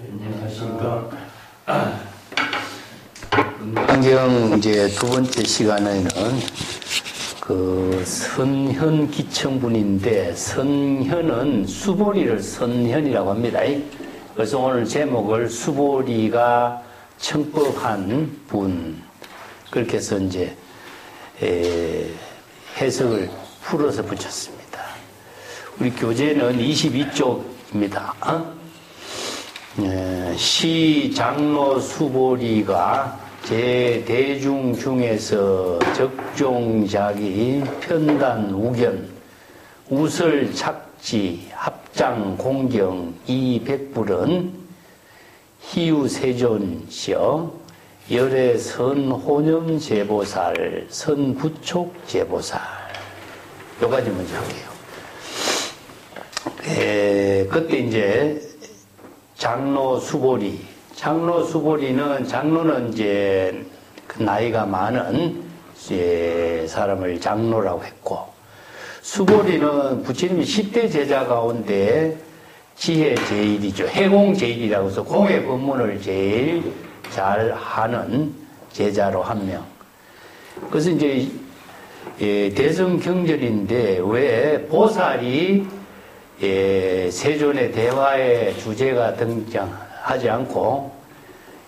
안녕하십니까. 건강경 이제 두 번째 시간에는 그 선현 기청분인데, 선현은 수보리를 선현이라고 합니다. 그래서 오늘 제목을 수보리가 청법한 분, 그렇게 해서 이제 해석을 풀어서 붙였습니다. 우리 교재는 22쪽입니다. 시 장로 수보리가 제 대중 중에서 적종자기 편단 우견 우설 착지 합장 공경 이 백불은 희유세존시여 열애 선호념 제보살 선부촉 제보살, 요까지 먼저 할게요. 그때 이제 장로 수보리, 장로 수보리는, 장로는 이제 그 나이가 많은 이제 사람을 장로라고 했고, 수보리는 부처님이 10대 제자 가운데 지혜 제일이죠. 해공 제일이라고 해서 공의 법문을 제일 잘 하는 제자로 한 명. 그래서 이제 대성경전인데 왜 보살이 세존의 대화의 주제가 등장하지 않고,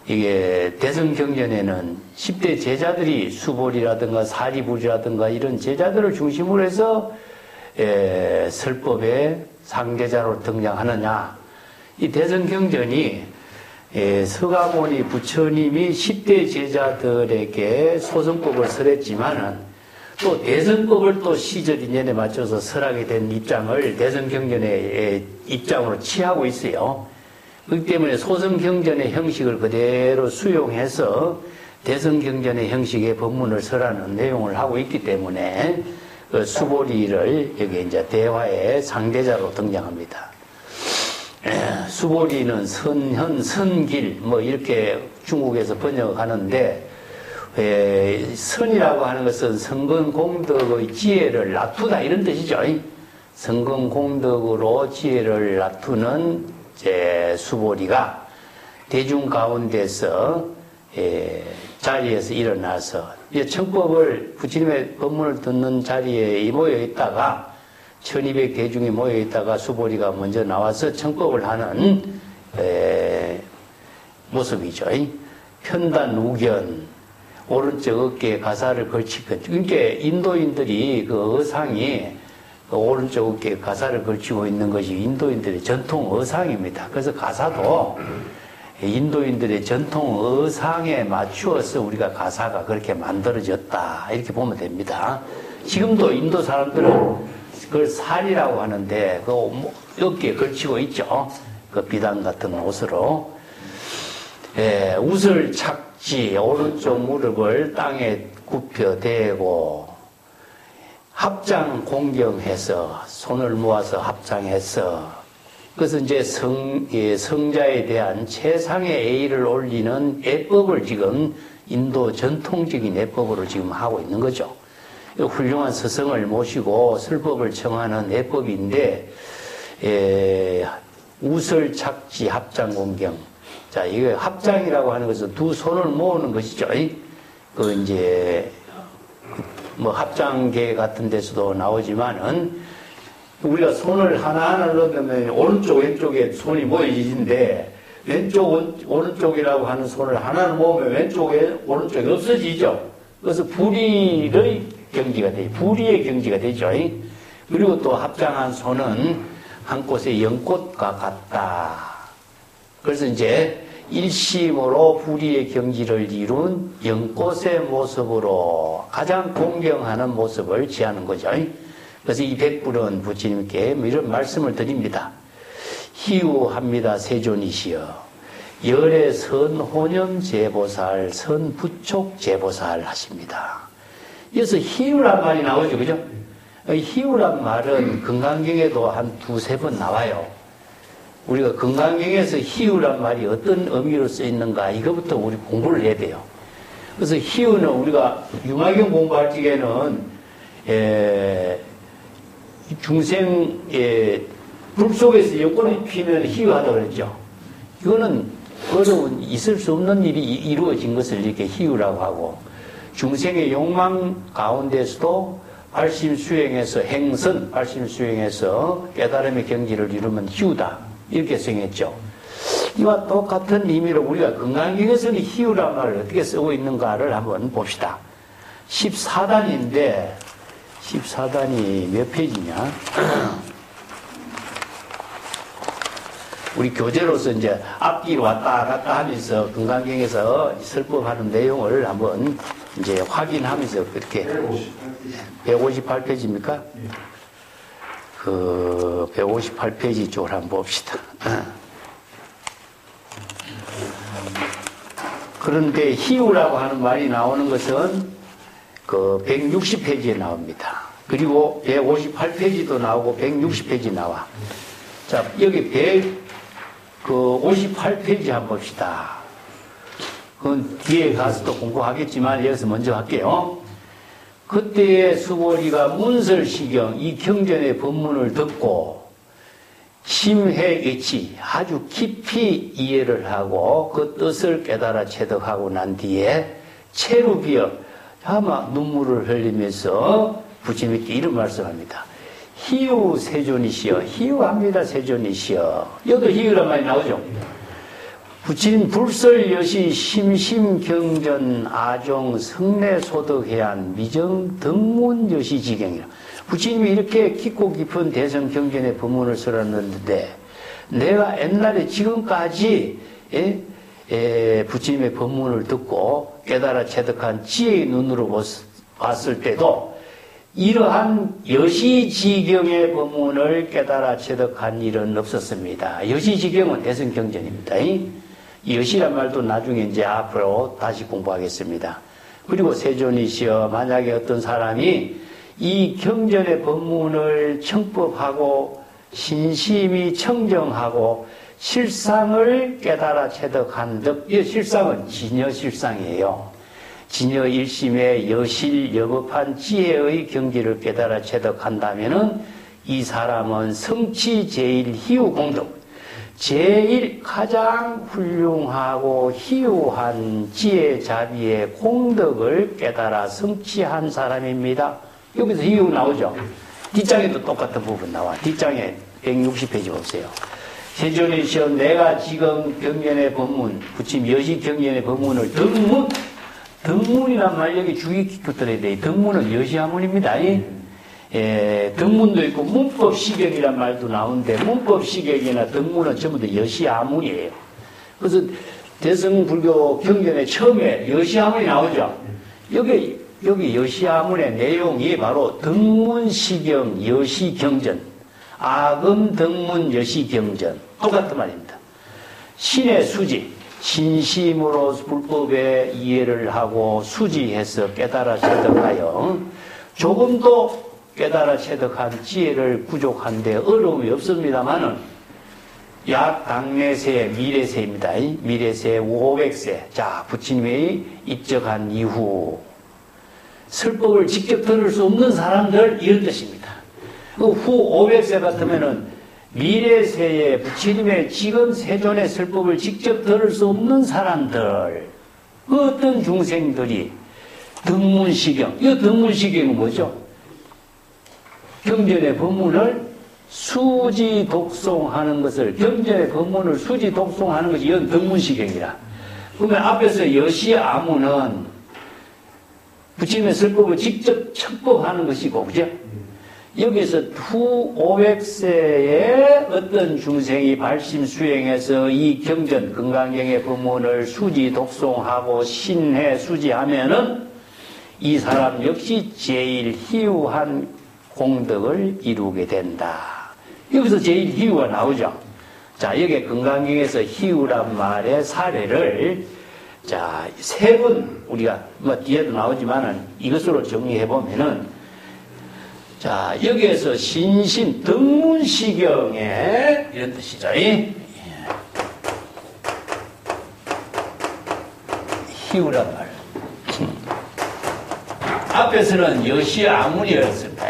이게 대성경전에는 10대 제자들이 수보리라든가 사리부리라든가 이런 제자들을 중심으로 해서 설법의 상대자로 등장하느냐. 이 대성경전이 서가모니 부처님이 10대 제자들에게 소승법을 설했지만은 또 대성법을 또 시절 인연에 맞춰서 설하게 된 입장을 대성경전의 입장으로 취하고 있어요. 그렇기 때문에 소승경전의 형식을 그대로 수용해서 대성경전의 형식의 법문을 설하는 내용을 하고 있기 때문에 그 수보리를 여기 이제 대화의 상대자로 등장합니다. 수보리는 선현, 선길, 뭐 이렇게 중국에서 번역하는데, 선이라고 하는 것은 성근공덕의 지혜를 낮추다 이런 뜻이죠. 성근공덕으로 지혜를 낮추는 수보리가 대중 가운데서 자리에서 일어나서 청법을, 부처님의 법문을 듣는 자리에 모여 있다가 1200 대중이 모여 있다가 수보리가 먼저 나와서 청법을 하는 모습이죠. 편단 우견, 오른쪽 어깨에 가사를 걸치고, 그러니까 인도인들이 그 의상이 오른쪽 어깨에 가사를 걸치고 있는 것이 인도인들의 전통 의상입니다. 그래서 가사도 인도인들의 전통 의상에 맞추어서 우리가 가사가 그렇게 만들어졌다, 이렇게 보면 됩니다. 지금도 인도 사람들은 그걸 살이라고 하는데 그 어깨에 걸치고 있죠. 그 비단 같은 옷으로. 우설 착지, 오른쪽 무릎을 땅에 굽혀 대고 합장 공경해서 손을 모아서 합장해서, 그래서 이제 성자에 대한 최상의 예의를 올리는 예법을 지금 인도 전통적인 예법으로 지금 하고 있는 거죠. 훌륭한 스승을 모시고 설법을 청하는 예법인데, 우설 착지 합장 공경. 자, 이거 합장이라고 하는 것은 두 손을 모으는 것이죠. 그 이제 뭐 합장계 같은 데서도 나오지만은, 우리가 손을 하나하나 넣으면 오른쪽 왼쪽에 손이 모여지는데, 왼쪽 오른쪽이라고 하는 손을 하나를 모으면 왼쪽에 오른쪽이 없어지죠. 그래서 불의의 경지가 되죠. 불의의 경지가 되죠. 그리고 또 합장한 손은 한 꽃의 연꽃과 같다. 그래서 이제 일심으로 불의의 경지를 이룬 연꽃의 모습으로 가장 공경하는 모습을 취하는 거죠. 그래서 이 백불은 부처님께 이런 말씀을 드립니다. 희우합니다 세존이시여 열애 선호념 제보살 선부촉 제보살 하십니다. 여기서 희우란 말이 나오죠. 그죠? 희우란 말은 건강경에도 한 두세 번 나와요. 우리가 건강경에서 희우란 말이 어떤 의미로 쓰였는가, 이거부터 우리 공부를 해야 돼요. 그래서 희우는 우리가 융화경 공부할 적에는 중생 불 속에서 여권이 피면 희유하다고 그랬죠. 이거는 어려운, 있을 수 없는 일이 이루어진 것을 이렇게 희유라고 하고, 중생의 욕망 가운데서도 발심수행해서 행선, 발심수행해서 깨달음의 경지를 이루면 희유다. 이렇게 정했죠. 이와 똑같은 의미로 우리가 건강경에서는 희유라는 말을 어떻게 쓰고 있는가를 한번 봅시다. 14단인데 14단이 몇 페이지냐? 우리 교재로서 이제 앞뒤로 왔다 갔다 하면서 건강경에서 설법하는 내용을 한번 이제 확인하면서 그렇게 158페이지입니까? 그 158페이지 쪽을 한번 봅시다. 그런데 희유라고 하는 말이 나오는 것은 그 160페이지에 나옵니다. 그리고 158페이지도 나오고 160페이지 나와. 자, 여기 158페이지 한번 봅시다. 그건 뒤에 가서도 공부하겠지만 여기서 먼저 할게요. 그때의 수보리가 문설시경 이 경전의 법문을 듣고 심회개치 아주 깊이 이해를 하고 그 뜻을 깨달아 체득하고 난 뒤에 체루비어 아마 눈물을 흘리면서 부처님께 이런 말씀합니다. 희유 세존이시여, 희유합니다 세존이시여. 여기도 희유란 말이 나오죠. 부처님 불설여시 심심경전 아종 성례소득해안 미정 등문여시 지경이라. 부처님이 이렇게 깊고 깊은 대성경전의 법문을 설었는데 내가 옛날에 지금까지 부처님의 법문을 듣고 깨달아 체득한 지혜의 눈으로 봤을 때도 이러한 여시지경의 법문을 깨달아 체득한 일은 없었습니다. 여시지경은 대성경전입니다. 이 여시란 말도 나중에 이제 앞으로 다시 공부하겠습니다. 그리고 세존이시여, 만약에 어떤 사람이 이 경전의 법문을 청법하고 신심이 청정하고 실상을 깨달아 체득한 듯, 이 실상은 진여실상이에요. 진여 일심의 여실 여법한 지혜의 경지를 깨달아 체득한다면은 이 사람은 성취 제일 희유 공덕, 제일 가장 훌륭하고 희유한 지혜 자비의 공덕을 깨달아 성취한 사람입니다. 여기서 희유 나오죠. 뒷장에도 똑같은 부분 나와. 뒷장에 160페이지 보세요. 세존이시여, 내가 지금 경전의 법문, 부처님 여시 경전의 법문을 등문이란 말 여기 주의 깊게 들어야 돼. 등문은 여시하문입니다. 등문도 있고 문법시경이란 말도 나오는데 문법시경이나 등문은 전부 다 여시아문이에요. 그래서 대성불교 경전에 처음에 여시아문이 나오죠. 여기 여시아문의 내용이 바로 등문시경 여시경전, 아금 등문 여시경전, 똑같은 말입니다. 신의 수지, 신심으로 불법의 이해를 하고 수지해서 깨달아 체득하여 조금도 깨달아 체득한 지혜를 부족한데 어려움이 없습니다만은 약 당내세, 미래세입니다. 미래세 500세. 자, 부처님이 입적한 이후 설법을 직접 들을 수 없는 사람들, 이런 뜻입니다. 그 후 500세 같으면은 미래세에 부처님의 지금 세존의 설법을 직접 들을 수 없는 사람들, 그 어떤 중생들이 등문시경, 이 등문시경은 뭐죠? 경전의 법문을 수지 독송하는 것을, 경전의 법문을 수지 독송하는 것이 이건 등문시경이라. 그러면 앞에서 여시아문은 부처님의 설법을 직접 척법하는 것이고, 그죠? 여기서 후 500세에 어떤 중생이 발심 수행해서 이 경전, 건강경의 법문을 수지 독송하고 신해 수지하면은 이 사람 역시 제일 희유한 공덕을 이루게 된다. 여기서 제일 희유가 나오죠. 자, 여기 건강경에서 희유란 말의 사례를 자, 세 번 우리가 뭐 뒤에도 나오지만은 이것으로 정리해 보면은 자, 여기에서 신심 등문시경에 이런 뜻이죠. 희우란 말. 앞에서는 여시아문이었습니다.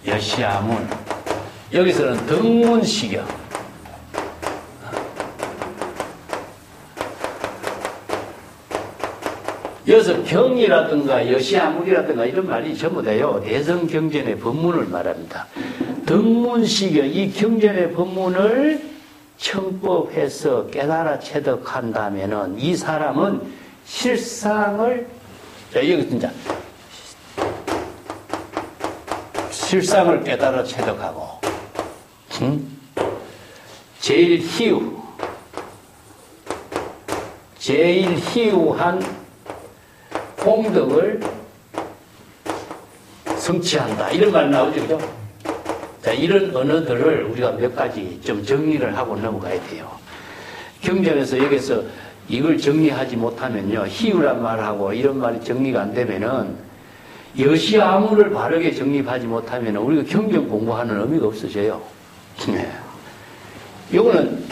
여시아문. 여기서는 등문시경. 여기서 경이라든가 여시아물이라든가 이런 말이 전부 다요 대성경전의 법문을 말합니다. 덕문시경 이 경전의 법문을 청법해서 깨달아 체득한다면은 이 사람은 실상을 자 여기 진짜 실상을 깨달아 체득하고 제일 희우한 공덕을 성취한다. 이런 말 나오죠, 그죠? 자, 이런 언어들을 우리가 몇 가지 좀 정리를 하고 넘어가야 돼요. 경전에서 여기서 이걸 정리하지 못하면요, 희우란 말하고 이런 말이 정리가 안 되면은 여시아물을 바르게 정립하지 못하면 우리가 경전 공부하는 의미가 없어져요. 네. 요거는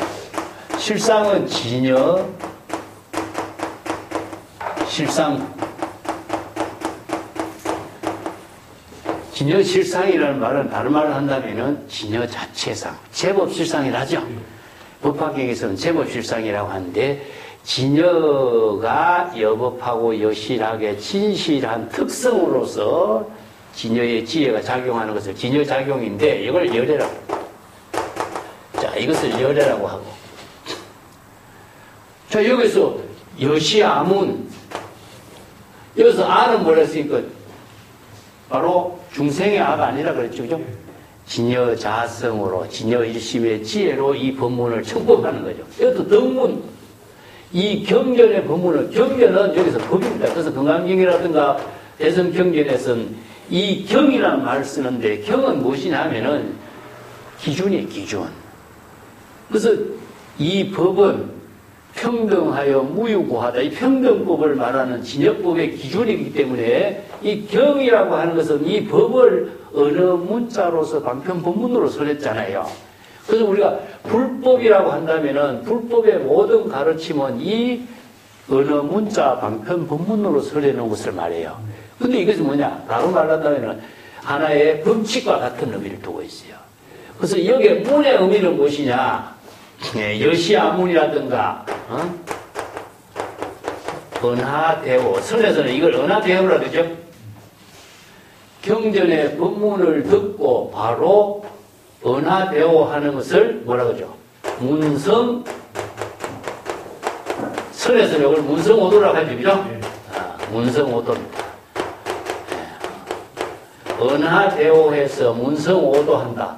실상은 진여, 진여 실상이라는 말은 다른 말을 한다면은 진여 자체상, 제법 실상이라죠. 법화경에서는 제법 실상이라고 하는데 진여가 여법하고 여실하게 진실한 특성으로서 진여의 지혜가 작용하는 것을 진여작용인데 이걸 열애라고. 자, 이것을 열애라고 하고. 자, 여기서 여시아문. 여기서 아는 뭐라 했으니까 바로 중생의 아가 아니라 그랬죠. 그죠? 진여자성으로, 진여일심의 지혜로 이 법문을 청법하는 거죠. 이것도 덕문. 이 경전의 법문을, 경전은 여기서 법입니다. 그래서 건강경이라든가 대성경전에서는 이 경이라는 말을 쓰는데 경은 무엇이냐 하면은 기준이에요, 기준. 그래서 이 법은 평등하여 무유고하다. 이 평등법을 말하는 진여법의 기준이기 때문에 이 경이라고 하는 것은 이 법을 어느 문자로서 방편 법문으로 설했잖아요. 그래서 우리가 불법이라고 한다면은 불법의 모든 가르침은 이 어느 문자 방편 법문으로 설해놓은 것을 말해요. 근데 이것이 뭐냐? 다른 말로 한다면은 하나의 법칙과 같은 의미를 두고 있어요. 그래서 여기에 문의 의미는 무엇이냐? 여시아문이라든가, 은하대오. 선에서는 이걸 은하대오라 그러죠? 경전의 법문을 듣고 바로 은하대오 하는 것을 뭐라 그러죠? 문성, 선에서는 이걸 문성오도라고 하죠, 그죠? 문성오도입니다. 은하대오해서 문성오도한다.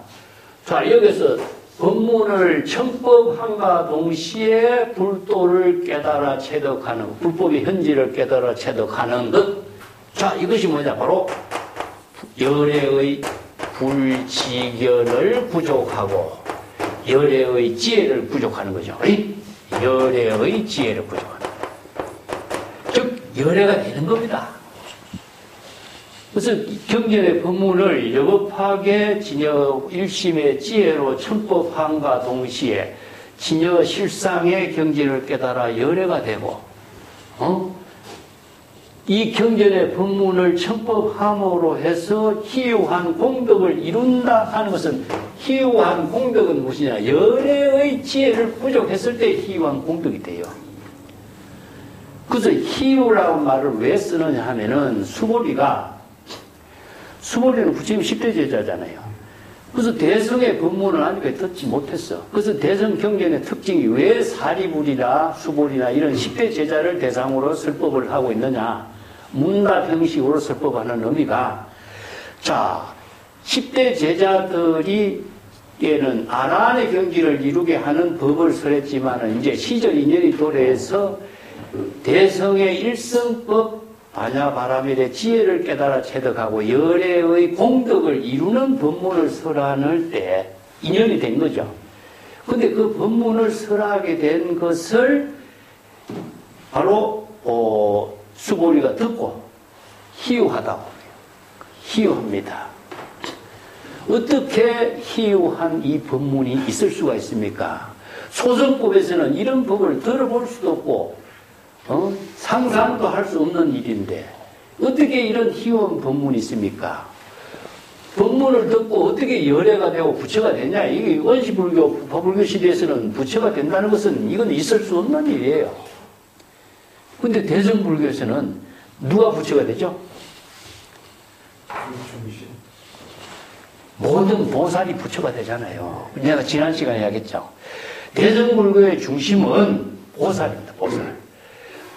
자, 여기서 법문을 청법함과 동시에 불도를 깨달아 체득하는 것, 불법의 현지를 깨달아 체득하는 것. 자, 이것이 뭐냐? 바로 열애의 불지견을 부족하고 열애의 지혜를 부족하는 거죠. 열애의 지혜를 부족하는 것. 즉, 열애가 되는 겁니다. 그래서 경전의 법문을 여법하게 진여 일심의 지혜로 청법함과 동시에 진여 실상의 경전을 깨달아 열애가 되고, 이 경전의 법문을 청법함으로 해서 희유한 공덕을 이룬다 하는 것은 희유한 공덕은 무엇이냐? 열애의 지혜를 부족했을 때 희유한 공덕이 돼요. 그래서 희유라는 말을 왜 쓰느냐 하면은 수보리는 부처님 10대 제자잖아요. 그래서 대성의 법문을 아직까지 듣지 못했어. 그래서 대성 경전의 특징이 왜 사리불이나 수보리나 이런 10대 제자를 대상으로 설법을 하고 있느냐. 문답 형식으로 설법하는 의미가, 자, 10대 제자들이 에는 아란의 경지를 이루게 하는 법을 설했지만은 이제 시절 인연이 도래해서 대성의 일성법 반야바라밀의 지혜를 깨달아 체득하고 열애의 공덕을 이루는 법문을 설하는 때 인연이 된 거죠. 근데 그 법문을 설하게 된 것을 바로 수보리가 듣고 희유하다고 해요. 희유합니다. 어떻게 희유한 이 법문이 있을 수가 있습니까? 소승법에서는 이런 법을 들어볼 수도 없고 상상도 할 수 없는 일인데 어떻게 이런 희유한 법문이 있습니까? 법문을 듣고 어떻게 열애가 되고 부처가 되냐? 이게 원시불교, 법불교 시대에서는 부처가 된다는 것은 이건 있을 수 없는 일이에요. 근데 대성불교에서는 누가 부처가 되죠? 모든 보살이 부처가 되잖아요. 내가 지난 시간에 이야기했죠. 대승불교의 중심은 보살입니다. 보살.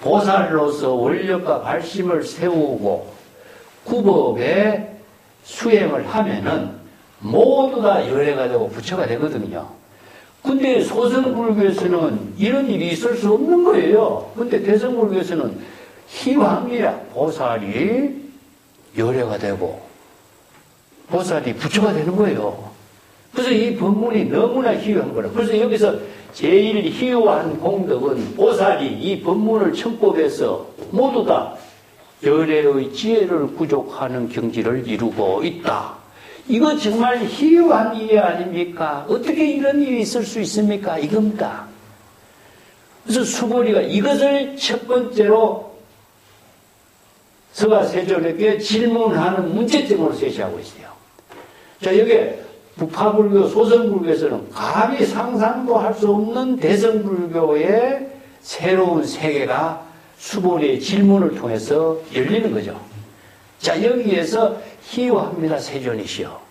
보살로서 원력과 발심을 세우고 구법의 수행을 하면은 모두 다 열애가 되고 부처가 되거든요. 근데 소승불교에서는 이런 일이 있을 수 없는 거예요. 근데 대승불교에서는 희황이야. 보살이 열애가 되고 보살이 부처가 되는 거예요. 그래서 이 법문이 너무나 희유한 거라. 그래서 여기서 제일 희유한 공덕은 보살이 이 법문을 청법해서 모두 다 열애의 지혜를 구족하는 경지를 이루고 있다. 이거 정말 희유한 일이 아닙니까? 어떻게 이런 일이 있을 수 있습니까? 이겁니다. 그래서 수보리가 이것을 첫 번째로 서가세존에게 질문하는 문제점으로 제시하고 있어요. 자, 여기에 북파불교, 소승불교에서는 감히 상상도 할 수 없는 대승불교의 새로운 세계가 수보리의 질문을 통해서 열리는 거죠. 자, 여기에서 희유합니다. 세존이시여.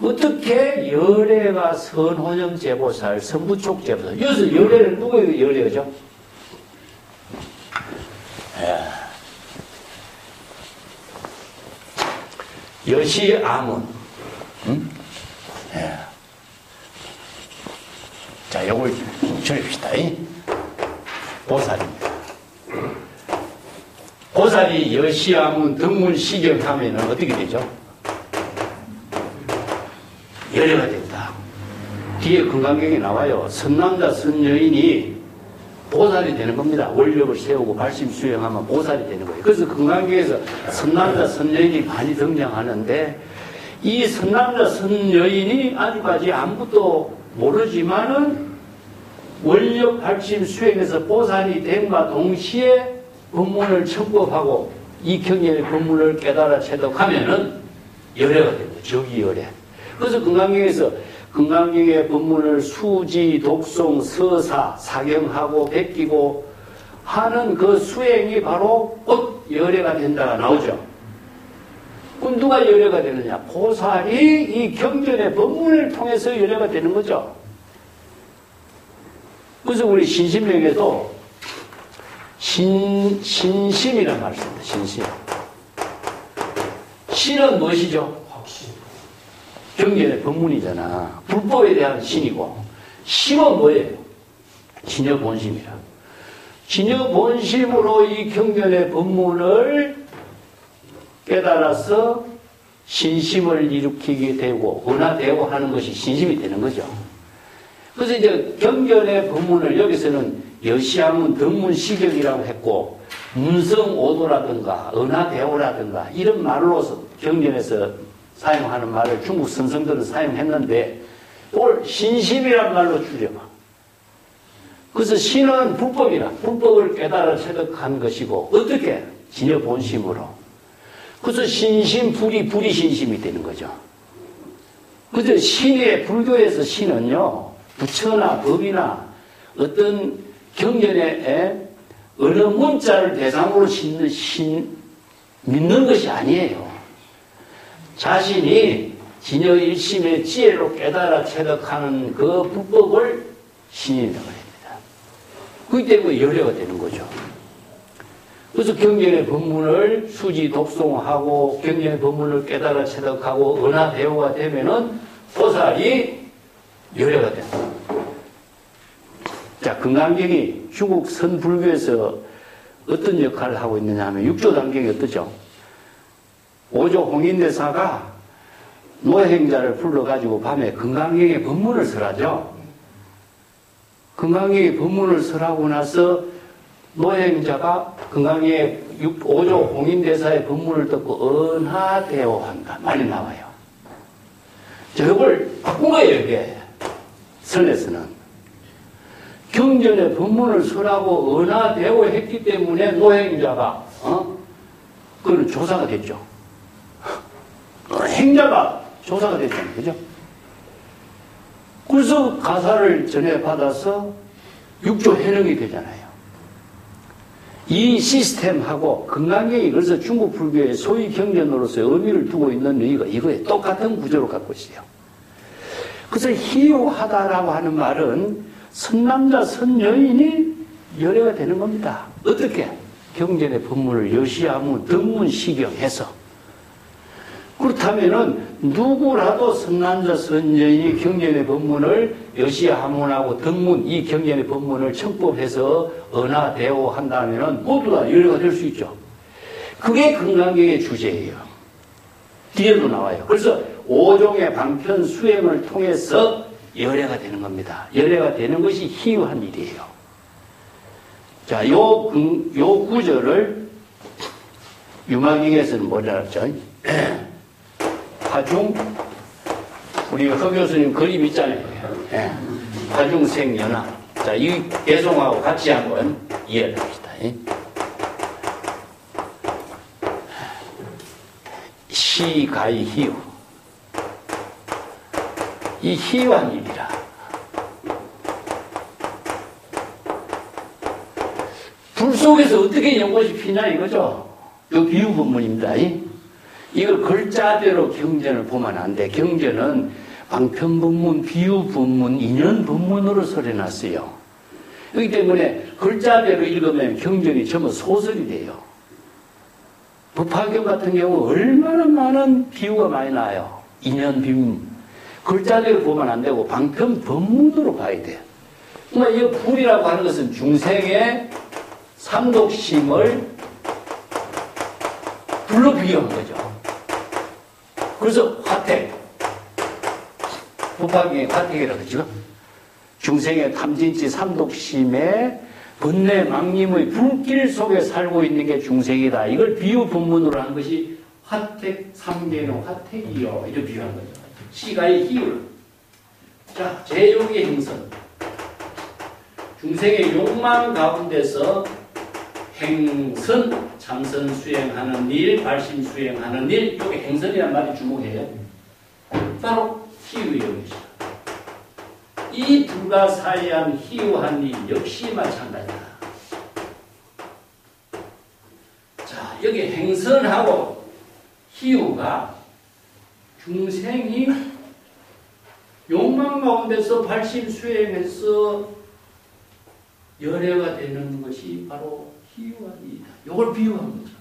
어떻게 열애가 선혼영 제보살, 선부촉 제보살. 여기서 열애는 누구의 열애죠? 여시 아문. 응? 예. 자, 요걸 줄입시다. 보살입니다. 보살이 여시아문 등문시경하면 어떻게 되죠? 열애가 된다. 뒤에 금강경에 나와요. 선남자 선여인이 보살이 되는 겁니다. 원력을 세우고 발심 수행하면 보살이 되는 거예요. 그래서 금강경에서 선남자 선여인이 많이 등장하는데 이 선남자 선여인이 아직까지 아무것도 모르지만은 원력 발심 수행에서 보살이 됨과 동시에 법문을 청법하고 이 경전의 법문을 깨달아 체득하면은 열애가 됩니다. 적이열애. 그래서 금강경에서 금강경의 법문을 수지, 독송, 서사, 사경하고 베끼고 하는 그 수행이 바로 곧 열애가 된다가 나오죠. 그럼 누가 열애가 되느냐? 보살이 이 경전의 법문을 통해서 열애가 되는 거죠. 그래서 우리 신심명에도 신심이라는 말을 씁니다. 신심. 신은 무엇이죠? 확신. 경전의 법문이잖아. 불법에 대한 신이고, 심은 뭐예요? 진여본심이라. 진여본심으로 이 경전의 법문을 깨달아서 신심을 일으키게 되고, 은하되고 하는 것이 신심이 되는 거죠. 그래서 이제 경전의 법문을 여기서는 여시아문 등문시경이라고 했고, 문성오도라든가, 은하대오라든가, 이런 말로서 경전에서 사용하는 말을 중국 선성들은 사용했는데, 그걸 신심이란 말로 줄여봐. 그래서 신은 불법이라, 불법을 깨달아 체득한 것이고, 어떻게? 진여본심으로. 그래서 신심, 불이 신심이 되는 거죠. 그래서 신의, 불교에서 신은요, 부처나 법이나 어떤 경전에 어느 문자를 대상으로 믿는 것이 아니에요. 자신이 진여일심의 지혜로 깨달아 체득하는 그 불법을 신이라고 합니다. 그렇기 때문에 열애가 되는 거죠. 그래서 경전의 법문을 수지 독송하고 경전의 법문을 깨달아 체득하고 은하대오가 되면은 보살이 열애가 된다. 자, 금강경이 중국 선불교에서 어떤 역할을 하고 있느냐 하면 육조단경이 어떠죠? 오조 홍인대사가 노행자를 불러가지고 밤에 금강경의 법문을 설하죠. 금강경의 법문을 설하고 나서 노행자가 금강경의 오조 홍인대사의 법문을 듣고 은하대오한다. 말이 나와요. 저걸 바꾼 거예요, 이게. 선에서는. 경전의 법문을 설하고 은하대오했기 때문에 노행자가, 그건 조사가 됐죠. 행자가 조사가 됐잖아요. 그죠? 그래서 가사를 전해받아서 육조 해능이 되잖아요. 이 시스템하고 건강경이 그래서 중국 불교의 소위 경전으로서의 의미를 두고 있는 의의가 이거에 똑같은 구조를 갖고 있어요. 그래서 희유하다라고 하는 말은 선남자, 선여인이 열애가 되는 겁니다. 어떻게? 경전의 법문을 여시하문, 덕문, 시경해서. 그렇다면은 누구라도 선남자, 선여인이 경전의 법문을 여시하문하고 덕문, 이 경전의 법문을 청법해서 언하대오 한다면은 모두 다 열애가 될 수 있죠. 그게 건강경의 주제예요. 뒤에도 나와요. 그래서 5종의 방편 수행을 통해서 열애가 되는 겁니다. 열애가 되는 것이 희유한 일이에요. 자, 요 구절을 유마경에서는 뭐라 그랬죠? 화중, 우리 허 교수님 그림 있잖아요. 화중생연화. 자, 이 개송하고 같이 한번 이해를 합시다. 시가의 희유. 이 희유한 일이라. 불 속에서 어떻게 연꽃이 피냐 이거죠. 이 비유 본문입니다. 이걸 글자대로 경전을 보면 안 돼. 경전은 방편 본문, 비유 본문, 인연 본문으로 설해놨어요. 그렇기 때문에 글자대로 읽으면 경전이 전부 소설이 돼요. 법화경 같은 경우 얼마나 많은 비유가 많이 나와요. 인연 비유. 글자대로 보면 안 되고 방편 본문으로 봐야 돼요. 그러니까 이 불이라고 하는 것은 중생의 삼독심을 불로 비유한 거죠. 그래서 화택, 법화경의 화택이라고 그러죠. 중생의 탐진치 삼독심의 번뇌 망림의 불길 속에 살고 있는 게 중생이다. 이걸 비유 본문으로 한 것이 화택 삼계는 화택이요. 이렇게 비유한 거죠. 시가의 희유. 자, 제욕의 행선. 중생의 욕망 가운데서 행선, 참선 수행하는 일, 발심 수행하는 일, 여기 행선이란 말이 주목해요. 바로 희유의 영이시다. 이 불가사의한 희유한 일 역시 마찬가지다. 자, 여기 행선하고 희유가 중생이 욕망 가운데서 발심 수행해서 열애가 되는 것이 바로 희유한 일이다. 이걸 비유한 거죠.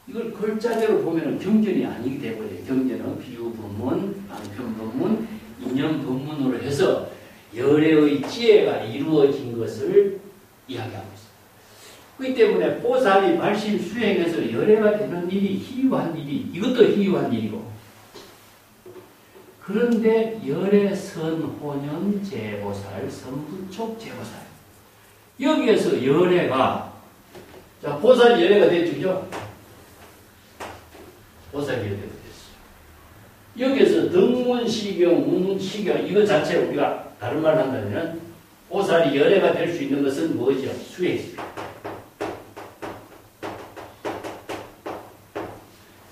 이걸 글자대로 보면 경전이 아니게 되버려요. 경전은 비유 본문, 방편 본문, 인연 본문으로 해서 열애의 지혜가 이루어진 것을 이야기하고 있습니다. 그렇기 때문에 보살이 발심 수행해서 열애가 되는 일이 희유한 일이, 이것도 희유한 일이고, 그런데 열애 선호년 제보살, 선부촉 제보살, 여기에서 열애가, 자, 보살이 열애가 됐죠? 보살이 열애가 됐어요. 여기에서 덕문시경, 문시경, 이거 자체를 우리가 다른 말을 한다면 보살이 열애가 될 수 있는 것은 뭐죠? 수행입니다.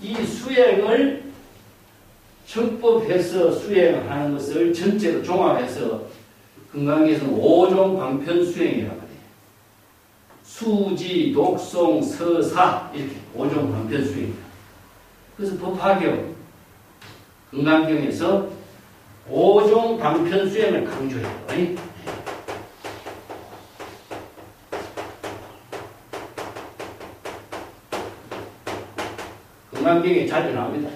이 수행을 청법해서 수행하는 것을 전체로 종합해서 건강에서는 5종 방편 수행이라고 해요. 수지, 독송, 서사 이렇게 5종 방편 수행입니다. 그래서 법화경, 건강경에서 5종 방편 수행을 강조해요. 건강경에 자주 나옵니다.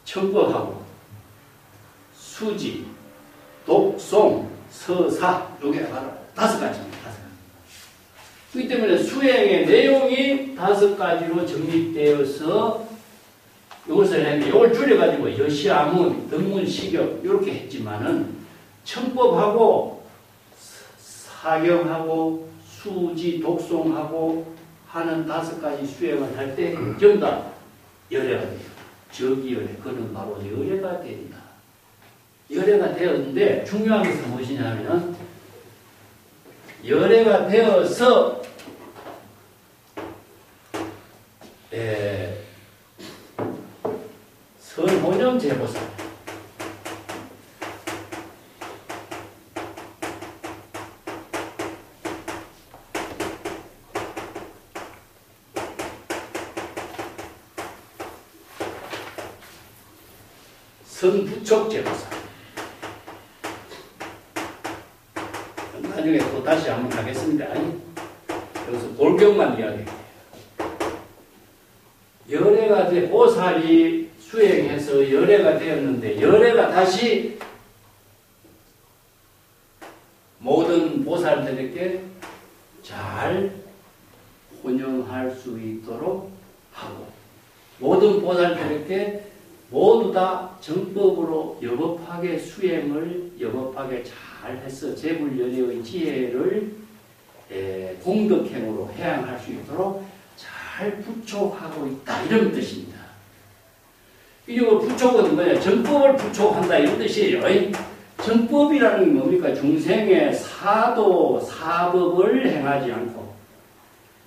청법하고 수지, 독송, 서사, 요게 바로 5가지입니다. 5가지. 그렇기 때문에 수행의 내용이 5가지로 정립되어서 이것을 했는데, 이걸 줄여가지고 여시아문, 덕문시경 이렇게 했지만은 청법하고 사경하고 수지, 독송하고 하는 5가지 수행을 할 때 전부 다 열애가 돼요. 적이열애, 그는 바로 열애가 된다. 열애가 되었는데 중요한 것은 무엇이냐면 열애가 되어서 선호념 제보살, 선부촉 제보사. 나중에 또 다시 한번 하겠습니다. 여기서 골격만 이야기해요. 열애가 돼 보살이 수행해서 열애가 되었는데 열애가 다시 모든 보살들에게 잘 혼용할 수 있도록 하고 모든 보살들에게 모두 다 정법으로 여법하게 수행을 여법하게 잘 해서 재불열애의 지혜를 공덕행으로 해양할 수 있도록 잘 부촉하고 있다 이런 뜻입니다. 그리고 부촉은 뭐냐? 정법을 부촉한다 이런 뜻이에요. 정법이라는 게 뭡니까? 중생의 사도 사법을 행하지 않고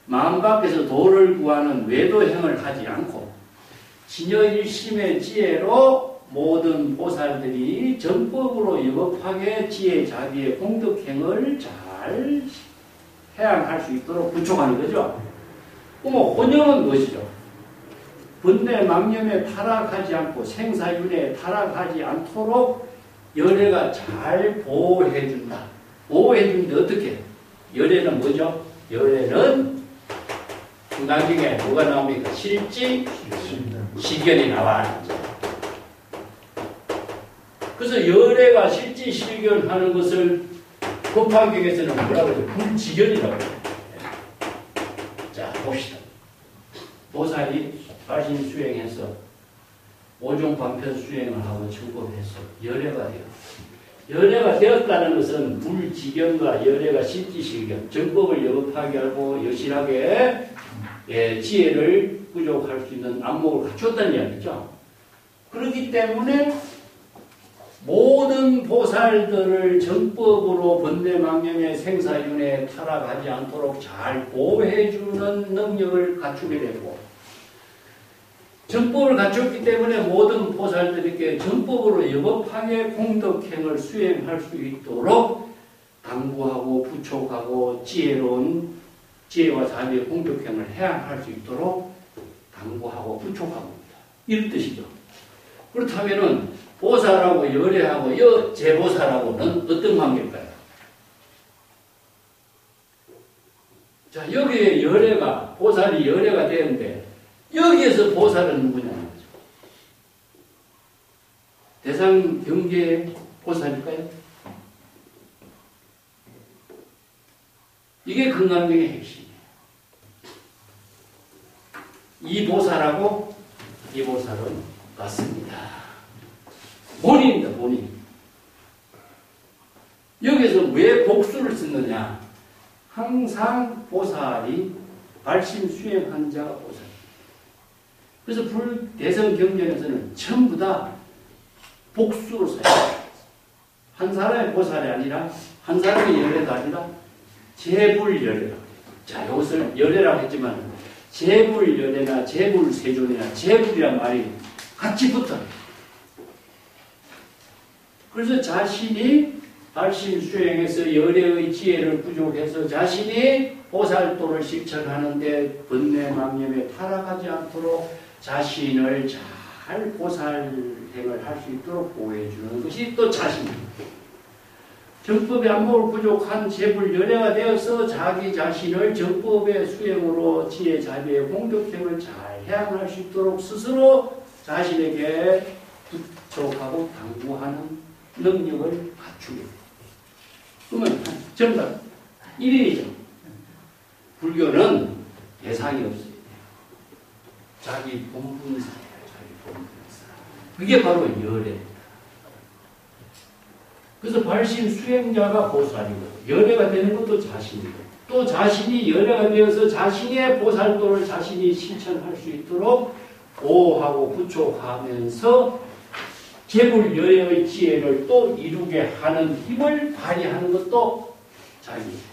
마음 밖에서 도를 구하는 외도행을 하지 않고 진여일심의 지혜로 모든 보살들이 정법으로 여법하게 지혜 자비의 공덕행을 잘 해양할 수 있도록 부촉하는 거죠. 그럼 혼영은 무엇이죠? 번뇌 망념에 타락하지 않고 생사윤회에 타락하지 않도록 열애가 잘 보호해준다. 보호해주는데 어떻게? 열애는 뭐죠? 열애는 나중에 뭐가 나옵니까? 실지, 실견이 나와. 그래서 열애가 실지, 실견하는 것을 법화경에서는 뭐라고 해요? 불지견이라고 해요. 자, 봅시다. 보살이 발심 수행해서 오종 반편 수행을 하고 정법해서 열애가 되었다. 열애가 되었다는 것은 불지견과 열애가 실지실견, 정법을 여법하게 하고 여실하게 지혜를 부족할 수 있는 안목을 갖췄다는 이야기죠. 그렇기 때문에 모든 보살들을 정법으로 번뇌망념의 생사윤회에 타락하지 않도록 잘 보호해주는 능력을 갖추게 되고 정법을 갖췄기 때문에 모든 보살들에게 정법으로 여법하게 공덕행을 수행할 수 있도록 당부하고 부촉하고 지혜로운 지혜와 자비의 공덕행을 해양할 수 있도록 당부하고 부촉하고 이런 뜻이죠. 그렇다면은 보살하고 열애하고 제보살하고는 어떤 관계일까요? 자, 여기에 열애가 보살이 열애가 되는데 여기에서 보살은 누구냐는 거죠. 대상 경계의 보살일까요? 이게 건강경의 핵심이에요. 이 보살하고 이 보살은 같습니다. 본인입니다, 본인. 여기서 왜 복수를 쓰느냐? 항상 보살이 발심 수행한 자가 보살. 그래서 불대성 경전에서는 전부 다 복수로 사용합니다. 한 사람의 보살이 아니라 한 사람의 열애가 아니라 재불열애라고. 자, 이것을 열애라고 했지만 재불열애나 재불세존이나 재불이란 말이 같이 붙어요. 그래서 자신이 발심 수행해서 열애의 지혜를 부족해서 자신이 보살도를 실천하는데 번뇌망념에 타락하지 않도록 자신을 잘 보살행을 할 수 있도록 보호해주는 것이 또 자신입니다. 정법의 안목을 부족한 재불열애가 되어서 자기 자신을 정법의 수행으로 지혜 자비의 공덕행을 잘 해양할 수 있도록 스스로 자신에게 부족하고 당부하는 능력을 갖추게 됩니다. 그러면 전부 다 1인이죠. 불교는 대상이 없어요. 자기 본분사예요. 자기 본분사. 그게 바로 열애입니다. 그래서 발심 수행자가 보살이고 열애가 되는 것도 자신이고 또 자신이 열애가 되어서 자신의 보살도를 자신이 실천할 수 있도록 보호하고 부촉하면서 재불열애의 지혜를 또 이루게 하는 힘을 발휘하는 것도 자기예요.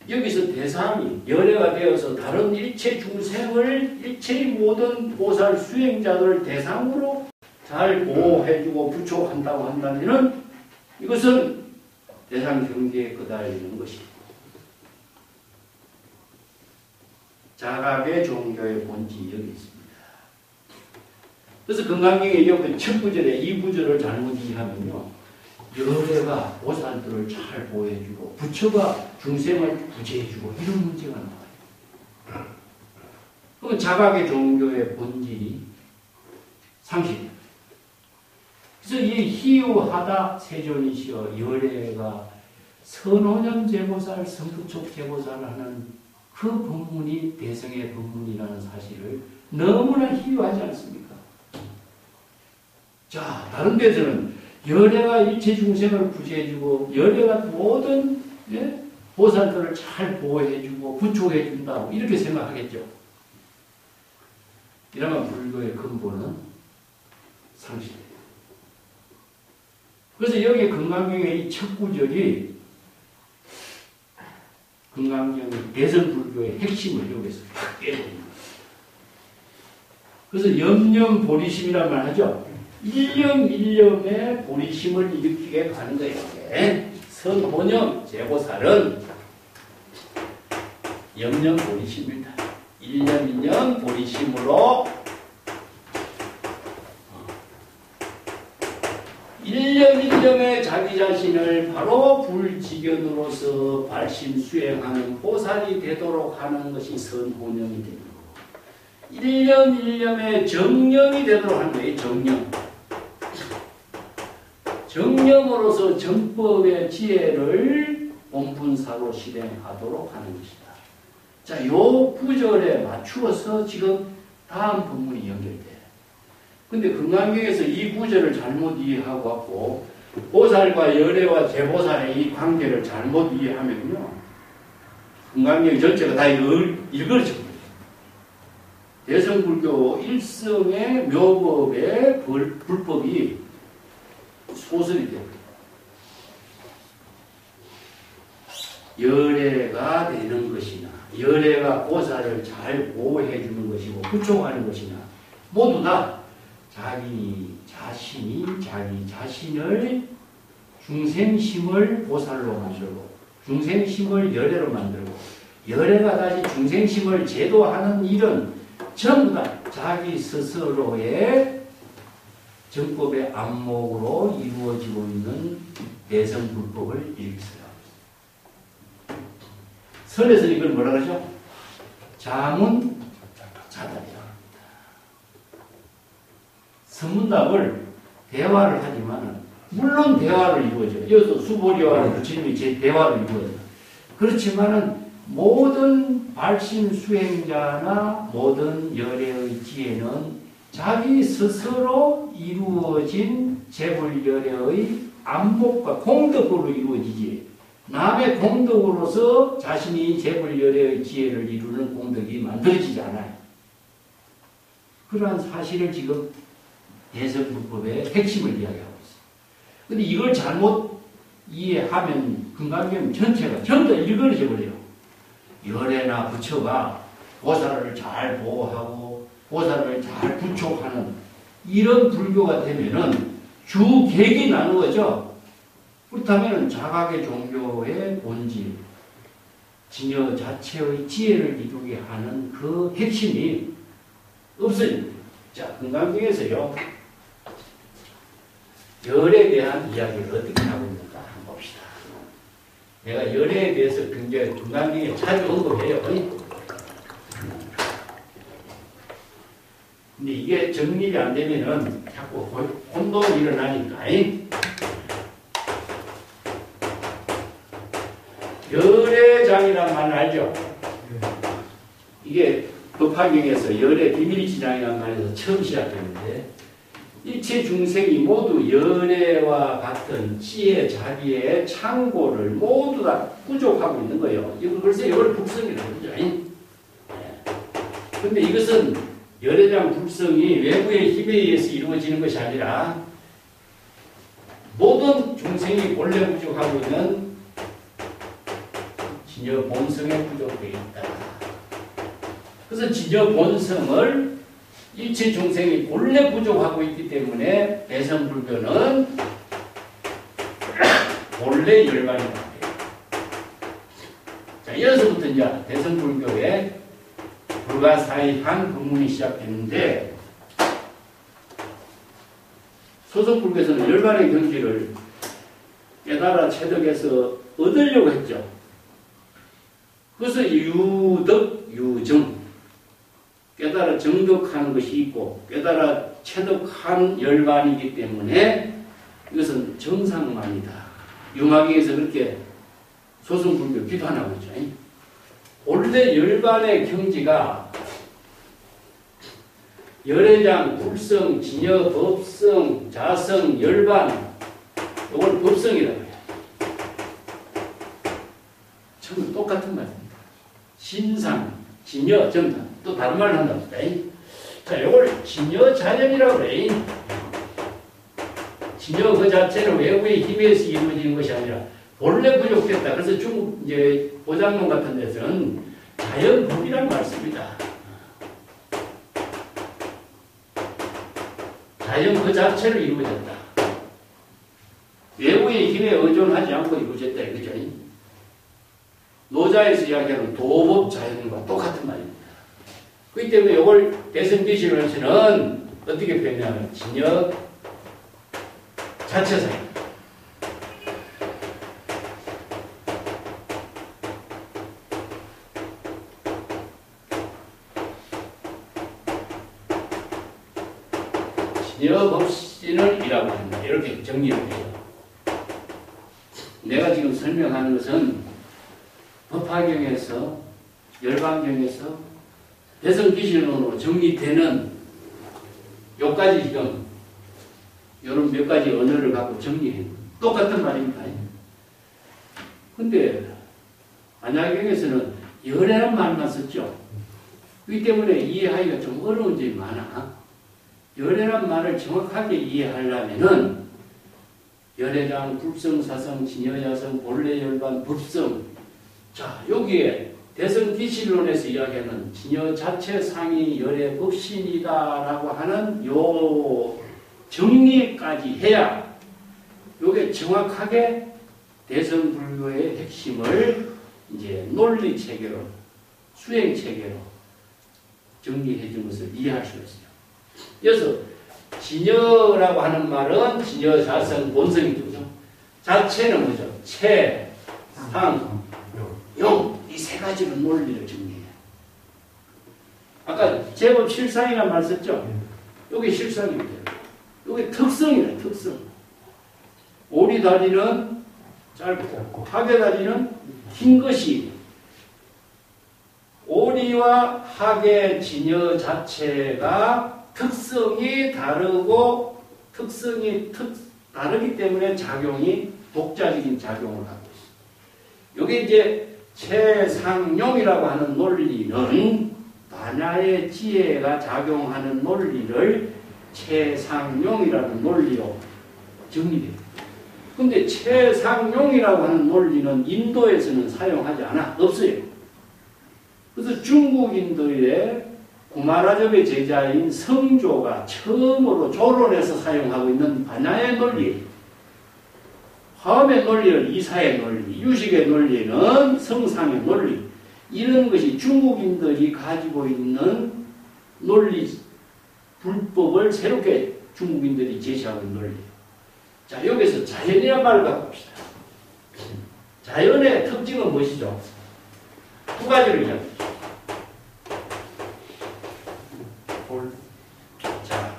여기서 대상이 열애가 되어서 다른 일체 중생을 일체의 모든 보살 수행자들을 대상으로 잘 보호해주고 부촉한다고 한다면 이것은 대상 경계에 거달리는 것이고 자각의 종교의 본질이 여기 있습니다. 그래서 건강경의 옆에 첫 구절에 이 구절을 잘못 이해하면요. 열애가 보살들을 잘 보호해주고 부처가 중생을 구제해주고 이런 문제가 나와요. 그러면 자각의 종교의 본질이 상실돼요. 그래서 이 희유하다 세존이시여 열애가 선호년 제보살, 성급촉 제보살을 하는 그 법문이 대성의 법문이라는 사실을 너무나 희유하지 않습니까? 자, 다른 데서는 열애가 일체 중생을 구제해주고 열애가 모든 보살들을 잘 보호해주고 구촉해준다고 이렇게 생각하겠죠. 이러면 불교의 근본은 상실돼요. 그래서 여기 건강경의 이 첫 구절이 건강경의 대성불교의 핵심을 여기서 딱 깨봅니다. 그래서 염념보리심이란 말 하죠. 일념일념의 보리심을 일으키게 가는 거예요. 선호념 제보살은 염념보리심입니다. 일념일념 보리심으로 일념일념의 자기 자신을 바로 불지견으로서 발심 수행하는 보살이 되도록 하는 것이 선호념이 되는 거고, 일념일념의 정념이 되도록 하는 거예요. 정념. 정념으로서 정법의 지혜를 본분사로 실행하도록 하는 것이다. 자, 요 구절에 맞추어서 지금 다음 본문이 연결돼요. 근데 건강경에서 이 구절을 잘못 이해하고 갖고 보살과 열애와 제보살의 이 관계를 잘못 이해하면요, 건강경 전체가 다 일그러집니다. 대성불교 일성의 묘법의 불법이 소설이 됩니다. 열애가 되는 것이나 열애가 보살을 잘 보호해 주는 것이고 구촉하는 것이나 모두 다 자기 자신을 중생심을 보살로 만들고 중생심을 열애로 만들고 열애가 다시 중생심을 제도하는 일은 전부 다 자기 스스로의 정법의 안목으로 이루어지고 있는 대성불법을 일으키세요. 설에서 이걸 뭐라 그러죠? 자문 자답이라고 합니다. 선문답을 대화를 하지만 물론 대화를 이루어져요. 여기서 수보리와 부처님이 대화를 이루어져요. 그렇지만은 모든 발심 수행자나 모든 열애의 지혜는 자기 스스로 이루어진 재불열애의 안목과 공덕으로 이루어지지, 남의 공덕으로서 자신이 재불열애의 지혜를 이루는 공덕이 만들어지지 않아요. 그러한 사실을 지금 대성불법의 핵심을 이야기하고 있어요. 근데 이걸 잘못 이해하면 건강경 전체가 전부 다 일그러져 버려요. 열애나 부처가 보살을 잘 보호하고 보살을 잘 구촉하는 이런 불교가 되면은 주객이 나누어져. 그렇다면 자각의 종교의 본질, 진여 자체의 지혜를 이루게 하는 그 핵심이 없어집니다. 자, 건강경에서요, 열에 대한 이야기를 어떻게 하고 있는가 한번 봅시다. 내가 열에 대해서 굉장히 건강경에 자주 언급해요. 근데 이게 정립이 안 되면은 자꾸 혼동이 일어나니까. 열애장이란 말 알죠? 이게 법화경에서 열애 비밀지장이라는 말에서 처음 시작했는데, 일체 중생이 모두 열애와 같은 지혜 자비의 창고를 모두 다 부족하고 있는 거예요. 이거 글쎄 열 북성이라고 그러죠. 근데 이것은 열애장 불성이 외부의 힘에 의해서 이루어지는 것이 아니라 모든 중생이 본래 부족하고 있는 진여 본성에 부족되어 있다. 그래서 진여 본성을 일체 중생이 본래 부족하고 있기 때문에 대성불교는 본래 열반이 돼요. 자, 이어서부터 이제 대성불교의 불가사의한 법문이 시작됐는데, 소속불교에서는 열반의 경지를 깨달아 체득해서 얻으려고 했죠. 그래서 유덕, 유정, 깨달아 정덕하는 것이 있고 깨달아 체득한 열반이기 때문에 이것은 정상만이다. 유마경에서 그렇게 소승불교 비판하고 있죠. 원래 열반의 경지가 열애장, 불성, 진여, 법성, 자성, 열반, 이걸 법성이라고 해요. 전부 똑같은 말입니다. 신상, 진여, 정상. 또 다른 말을 한답니다. 자, 이걸 진여 자연이라고 그래. 진여 그 자체는 외부의 힘에서 이루어지는 것이 아니라 본래 부족했다. 그래서 중국 이제 보장론 같은 데서는 자연법이라는 말 씁니다. 자연 그 자체로 이루어졌다. 외부의 힘에 의존하지 않고 이루어졌다. 이거죠. 노자에서 이야기하는 도법 자연과 똑같은 말입니다. 그렇기 때문에 이걸 대승기실론에서는 어떻게 표현하냐면 진여 자체상. 진여 법신을 이라고 한다. 이렇게 정리를 해요. 내가 지금 설명하는 것은 법화경에서 열반경에서 대승기실론으로 정리되는 요까지 지금 이런 몇 가지 언어를 갖고 정리해. 똑같은 말입니다. 근데 안야경에서는 열애란 말만 썼죠. 그렇기 때문에 이해하기가 좀 어려운 점이 많아. 열애란 말을 정확하게 이해하려면은 열애장, 불성, 사성, 진여자성, 본래 열반, 법성. 자, 여기에 대승기실론에서 이야기하는 진여 자체 상이 열애 법신이다라고 하는 요 정리까지 해야 요게 정확하게 대승불교의 핵심을 이제 논리 체계로, 수행 체계로 정리해 준 것을 이해할 수가 있어요. 그래서 진여라고 하는 말은 진여 자성 본성이죠. 자체는 뭐죠? 체, 상, 용. 이 세 가지로 논리를 정리해요. 아까 제법 실상이라는 말 썼죠? 여기 실상입니다. 여기 특성이래, 특성. 오리 다리는 짧고, 하계 다리는 긴 것이, 오리와 하계 진여 자체가 특성이 다르고, 다르기 때문에 작용이 독자적인 작용을 하고 있어요. 여기 이제 최상용이라고 하는 논리는 반야의 지혜가 작용하는 논리를 최상용이라는 논리로 정리됩니다. 근데 최상용이라고 하는 논리는 인도에서는 사용하지 않아. 없어요. 그래서 중국인들의 구마라접의 제자인 성조가 처음으로 조론해서 사용하고 있는 반야의 논리, 화엄의 논리는 이사의 논리, 유식의 논리는 성상의 논리, 이런 것이 중국인들이 가지고 있는 논리, 불법을 새롭게 중국인들이 제시하고 있는 논리예요. 자, 여기서 자연이란 말을 갖고 봅시다. 자연의 특징은 무엇이죠? 두 가지를 이야기합니다. 자,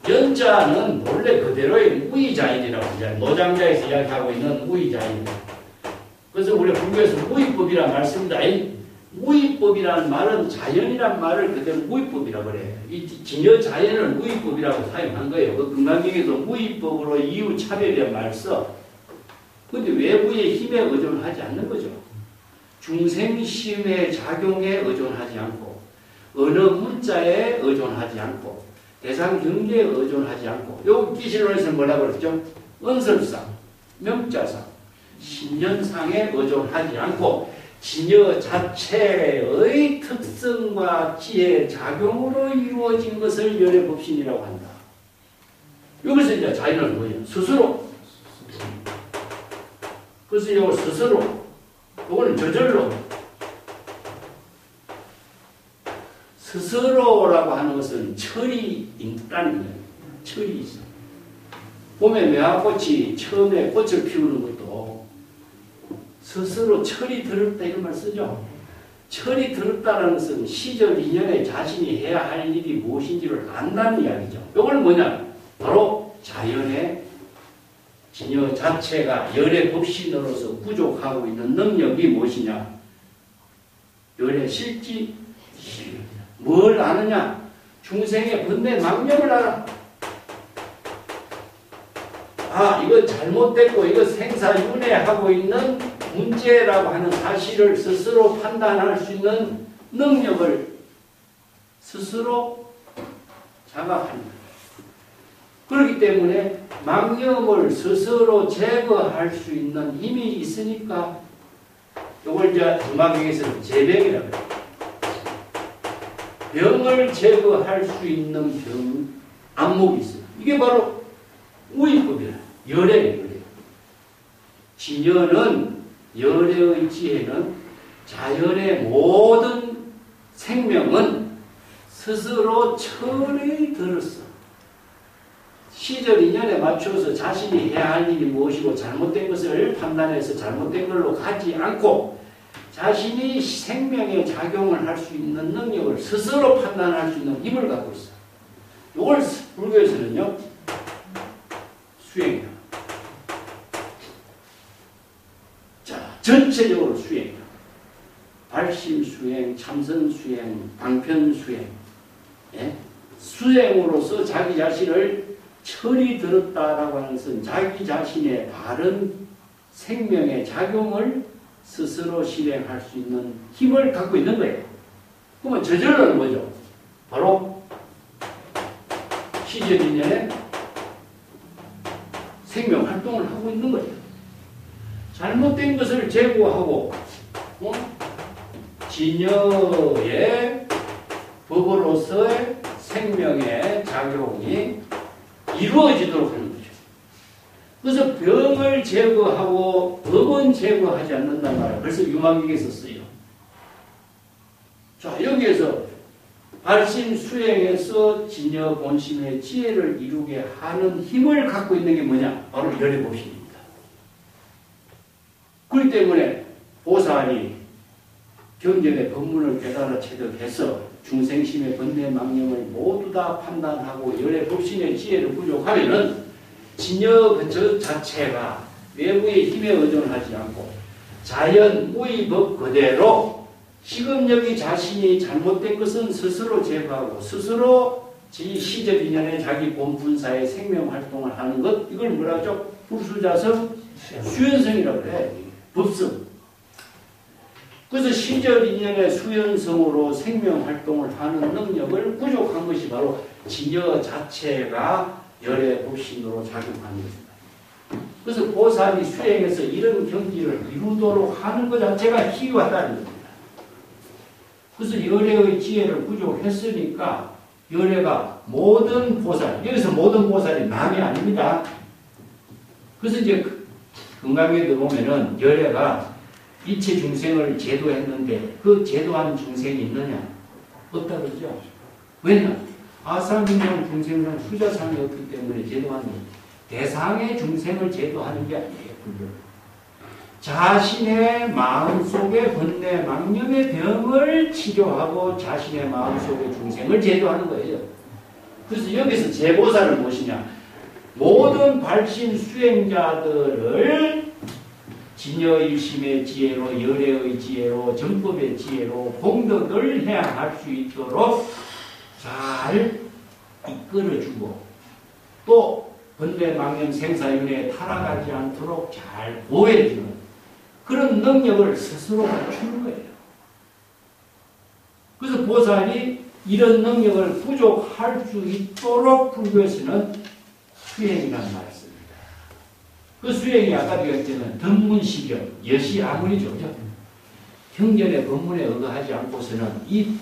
연자는 원래 그대로의 무의자인이라고 이제 노장자에서 이야기하고 있는 무의자인. 그래서 우리 불교에서 무의법이라는 말 씁니다. 무의법이라는 말은 자연이란 말을 그대로 무의법이라고 그래요. 이 진여 자연을 무의법이라고 사용한 거예요. 그 금강경에도 무의법으로 이유 차별이라는 말을 써. 근데 외부의 힘에 의존하지 않는 거죠. 중생심의 작용에 의존하지 않고, 어느 문자에 의존하지 않고, 대상 경계에 의존하지 않고, 요 기실론에서는 뭐라고 그랬죠? 은설상, 명자상, 신년상에 의존하지 않고, 진여 자체의 특성과 지혜 작용으로 이루어진 것을 열애법신이라고 한다. 여기서 이제 자연은 뭐예요? 스스로. 그래서 이거 스스로, 이거는 저절로. 스스로라고 하는 것은 철이 있다는 거예요. 철이 있어. 봄에 매화꽃이 처음에 꽃을 피우는 것도 스스로 철이 들었다 이런 말 쓰죠. 철이 들었다는 것은 시절 인연에 자신이 해야 할 일이 무엇인지를 안다는 이야기죠. 이걸 뭐냐? 바로 자연의 진여 자체가 열의 법신으로서 부족하고 있는 능력이 무엇이냐? 열의 실지, 뭘 아느냐? 중생의 번뇌 망념을 알아. 아, 이거 잘못됐고 이거 생사윤회하고 있는 문제라고 하는 사실을 스스로 판단할 수 있는 능력을 스스로 자각합니다. 그렇기 때문에 망념을 스스로 제거할 수 있는 힘이 있으니까 이걸 이제 음악에서는 제병이라고 해요. 병을 제거할 수 있는 병, 안목이 있어요. 이게 바로 우의법이에요. 열애예요. 진여는 열애의 지혜는 자연의 모든 생명은 스스로 철이 들었어. 시절 인연에 맞춰서 자신이 해야 할 일이 무엇이고 잘못된 것을 판단해서 잘못된 걸로 가지 않고 자신이 생명에 작용을 할 수 있는 능력을 스스로 판단할 수 있는 힘을 갖고 있어. 이걸 불교에서는요, 수행이다. 자, 전체적으로 수행이다. 발심 수행, 참선 수행, 방편 수행. 예? 수행으로서 자기 자신을 철이 들었다라고 하는 것은 자기 자신의 바른 생명의 작용을 스스로 실행할 수 있는 힘을 갖고 있는 거예요. 그러면 저절로는 뭐죠? 바로 시절인연의 생명 활동을 하고 있는 거예요. 잘못된 것을 제고하고 진여의 법으로서의 생명의 작용이 이루어지도록 하는 거죠. 그래서 병을 제거하고 법은 제거하지 않는단 말이에요. 그래서 유망기에서 써요. 자, 여기에서 발심 수행에서 진여 본심의 지혜를 이루게 하는 힘을 갖고 있는 게 뭐냐? 바로 열의 법신입니다. 그렇기 때문에 보살이 경전의 법문을 깨달아 체득해서 중생심의 번뇌 망념을 모두 다 판단하고 열의 법신의 지혜를 부족하면은 진여 그 자체가 외부의 힘에 의존하지 않고 자연 우의법 그대로 지금 여기 자신이 잘못된 것은 스스로 제거하고 스스로 시절 인연에 자기 본분사의 생명활동을 하는 것, 이걸 뭐라 하죠? 불수자성 수연성이라고 그래. 법성. 그래서 시절 인연의 수연성으로 생명활동을 하는 능력을 부족한 것이 바로 진여 자체가 열의 법신으로 작용하는 것입니다. 그래서 보살이 수행해서 이런 경지를 이루도록 하는 것 자체가 희귀하다는 겁니다. 그래서 열애의 지혜를 부족했으니까 열애가 모든 보살, 여기서 모든 보살이 남이 아닙니다. 그래서 이제 금강경에 보면은 열애가 이체 중생을 제도했는데 그 제도한 중생이 있느냐? 없다 그러죠. 왜냐? 아사민경 중생은 수자상이 없기 때문에 제도하는 대상의 중생을 제도하는 게 아니에요. 자신의 마음속의 번뇌 망념의 병을 치료하고 자신의 마음속의 중생을 제도하는 거예요. 그래서 여기서 제보살은 무엇이냐? 모든 발심 수행자들을 진여일심의 지혜로, 열애의 지혜로, 정법의 지혜로 공덕을 해양할 수 있도록 잘 이끌어주고 또 번뇌 망념 생사윤회에 타락하지 않도록 잘 보호해주는 그런 능력을 스스로 갖추는 거예요. 그래서 보살이 이런 능력을 부족할 수 있도록 불교에서는 수행이라는 말을 씁니다. 그 수행이 아까 얘기했지만 덕문시경, 여시 아무리죠. 그죠? 경전의 법문에 의거하지 않고서는 이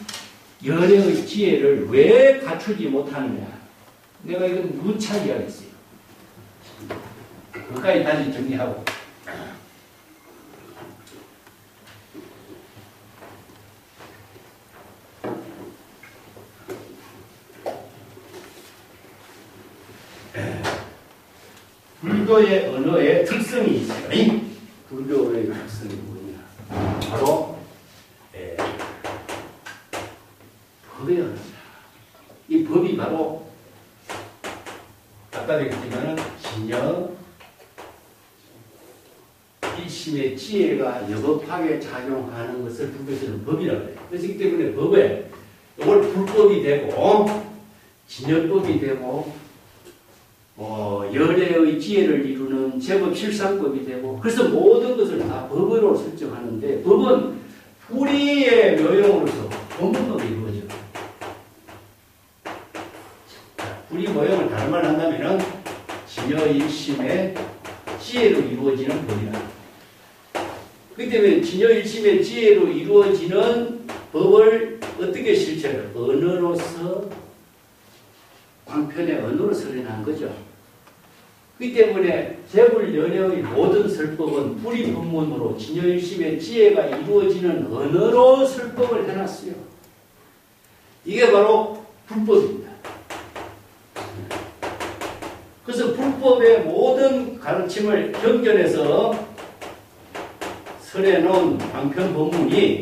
열애의 지혜를 왜 갖추지 못하느냐. 내가 이건 누차 이야기했어요. 그까지 다시 정리하고. 불교의 언어의 특성이 있어요. 이 불교의 특성이 뭐냐? 바로 법의 언어다. 이 법이 바로 아까 얘기했지만은 진여 일심의 지혜가 여법하게 작용하는 것을 불교에서는 법이라고 해요. 그렇기 때문에 법에 이걸 불법이 되고 진여법이 되고 열애의 지혜를 이루는 제법 실상법이 되고 그래서 모든 것을 다 법으로 설정하는데 법은 불의의 묘용으로서 법문법이 이루어져요. 불의 모형을 다른 말 한다면은 진여일심의 지혜로 이루어지는 법이다. 그렇기 때문에 진여일심의 지혜로 이루어지는 법을 어떻게 실천을 언어로서 광편의 언어로 설명한 거죠. 그렇기 때문에 제불연애의 모든 설법은 불의 법문으로 진여일심의 지혜가 이루어지는 언어로 설법을 해놨어요. 이게 바로 불법입니다. 그래서 불법의 모든 가르침을 경전해서 설해놓은 방편 법문이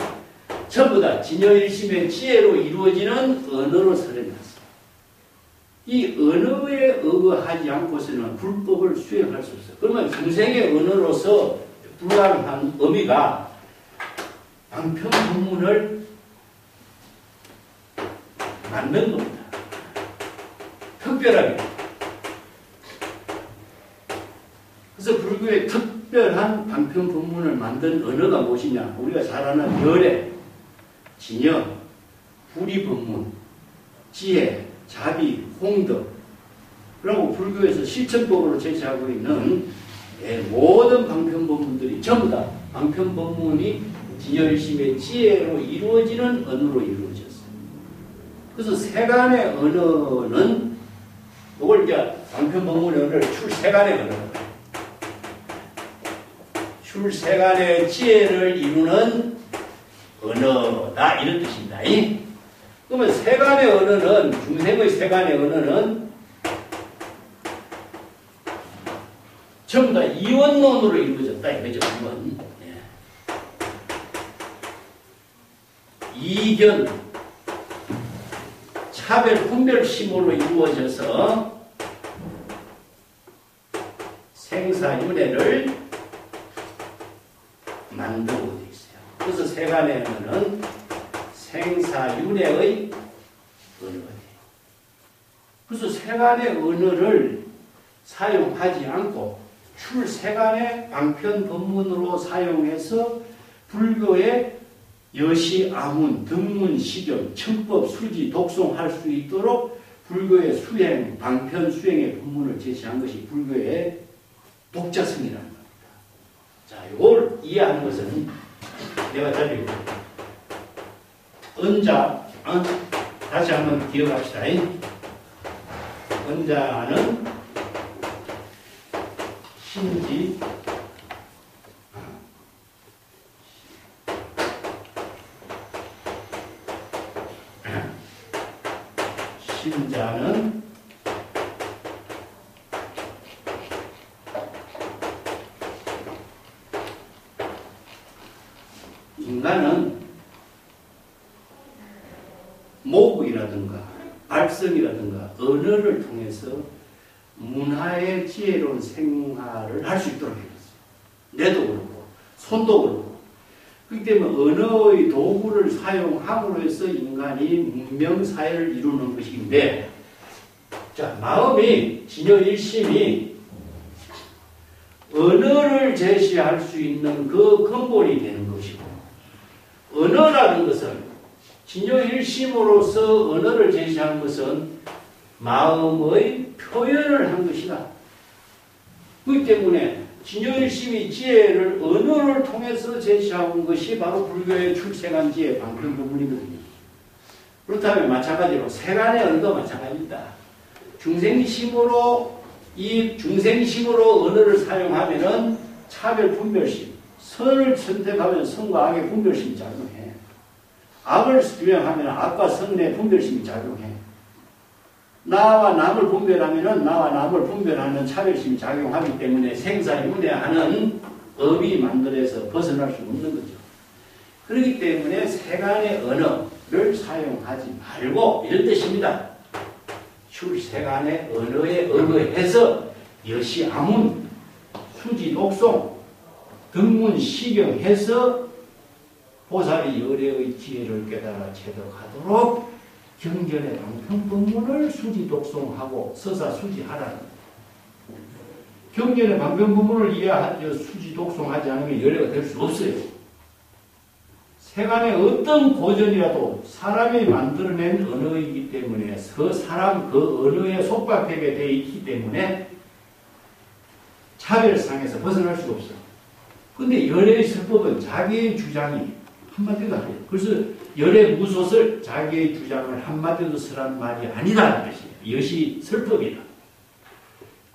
전부 다 진여일심의 지혜로 이루어지는 언어로 설해놨습니다. 이 언어에 의거하지 않고서는 불법을 수행할 수 없어요. 그러면 중생의 언어로서 불가능한 의미가 방편 법문을 만든 겁니다. 특별하게. 그래서 불교의 특별한 방편 법문을 만든 언어가 무엇이냐? 우리가 잘 아는 열애, 진여, 불의 법문, 지혜, 자비, 홍덕 그리고 불교에서 실천법으로 제시하고 있는 모든 방편 법문들이 전부 다 방편 법문이 진여일심의 지혜로 이루어지는 언어로 이루어졌어요. 그래서 세간의 언어는 이걸 이제 방편 법문의 언어를 출세간의 언어 출세간의 지혜를 이루는 언어다 이런 뜻입니다. 그러면 세간의 언어는 중생의 세간의 언어는 전부 다 이원론으로 이루어졌다 이거죠. 이견 차별 분별심으로 이루어져서 생사윤회를 만들고 되어 있어요. 그래서 세간의 언어는 생사윤회의 언어가 돼요. 그래서 세간의 언어를 사용하지 않고 출세간의 방편 법문으로 사용해서 불교의 여시, 아문, 등문, 시경, 청법, 수지, 독송할 수 있도록 불교의 수행, 방편 수행의 법문을 제시한 것이 불교의 독자성이라는 겁니다. 자, 이걸 이해하는 것은 내가 자료 은자, 다시 한번 기억합시다. 은자는 신지, 신자는 인간은 모국이라든가 발성이라든가 언어를 통해서 문화의 지혜로운 생활을 할 수 있도록 해놨어요. 뇌도 그렇고 손도 그렇고. 그렇기 때문에 언어의 도구를 사용함으로 해서 인간이 문명사회를 이루는 것인데 자, 마음이 진여일심이 언어를 제시할 수 있는 그 근본이 되는 것이고 언어라는 것은 진여일심으로서 언어를 제시한 것은 마음의 표현을 한 것이다. 그렇기 때문에 진여일심이 지혜를 언어를 통해서 제시한 것이 바로 불교의 출세간 지혜 방편 부분이거든요. 그렇다면 마찬가지로 세간의 언어도 마찬가지입니다. 중생심으로 언어를 사용하면은 차별 분별심, 선을 선택하면 선과 악의 분별심이 작용해. 악을 규명하면 악과 선의 분별심이 작용해. 나와 남을 분별하면은 나와 남을 분별하는 차별심이 작용하기 때문에 생사윤회하는 업이 만들어서 벗어날 수 없는 거죠. 그렇기 때문에 세간의 언어를 사용하지 말고 이런 뜻입니다. 출세간의 언어에 의거해서 여시 아문, 수지 독송, 등문 시경해서 보살이 열애의 지혜를 깨달아 체득하도록 경전의 방편법문을 수지 독송하고 서사 수지하라는 거예요. 경전의 방편법문을 이해하지 수지 독송하지 않으면 열애가 될 수 없어요. 세간의 어떤 고전이라도 사람이 만들어낸 언어이기 때문에 그 사람 그 언어에 속박되게 되어 있기 때문에 차별상에서 벗어날 수가 없어. 근데 열애의 설법은 자기의 주장이 한마디도 안 해요. 그래서 열애 무소설 자기의 주장을 한마디도 쓰라는 말이 아니라는 것이에요. 이것이 설법이다.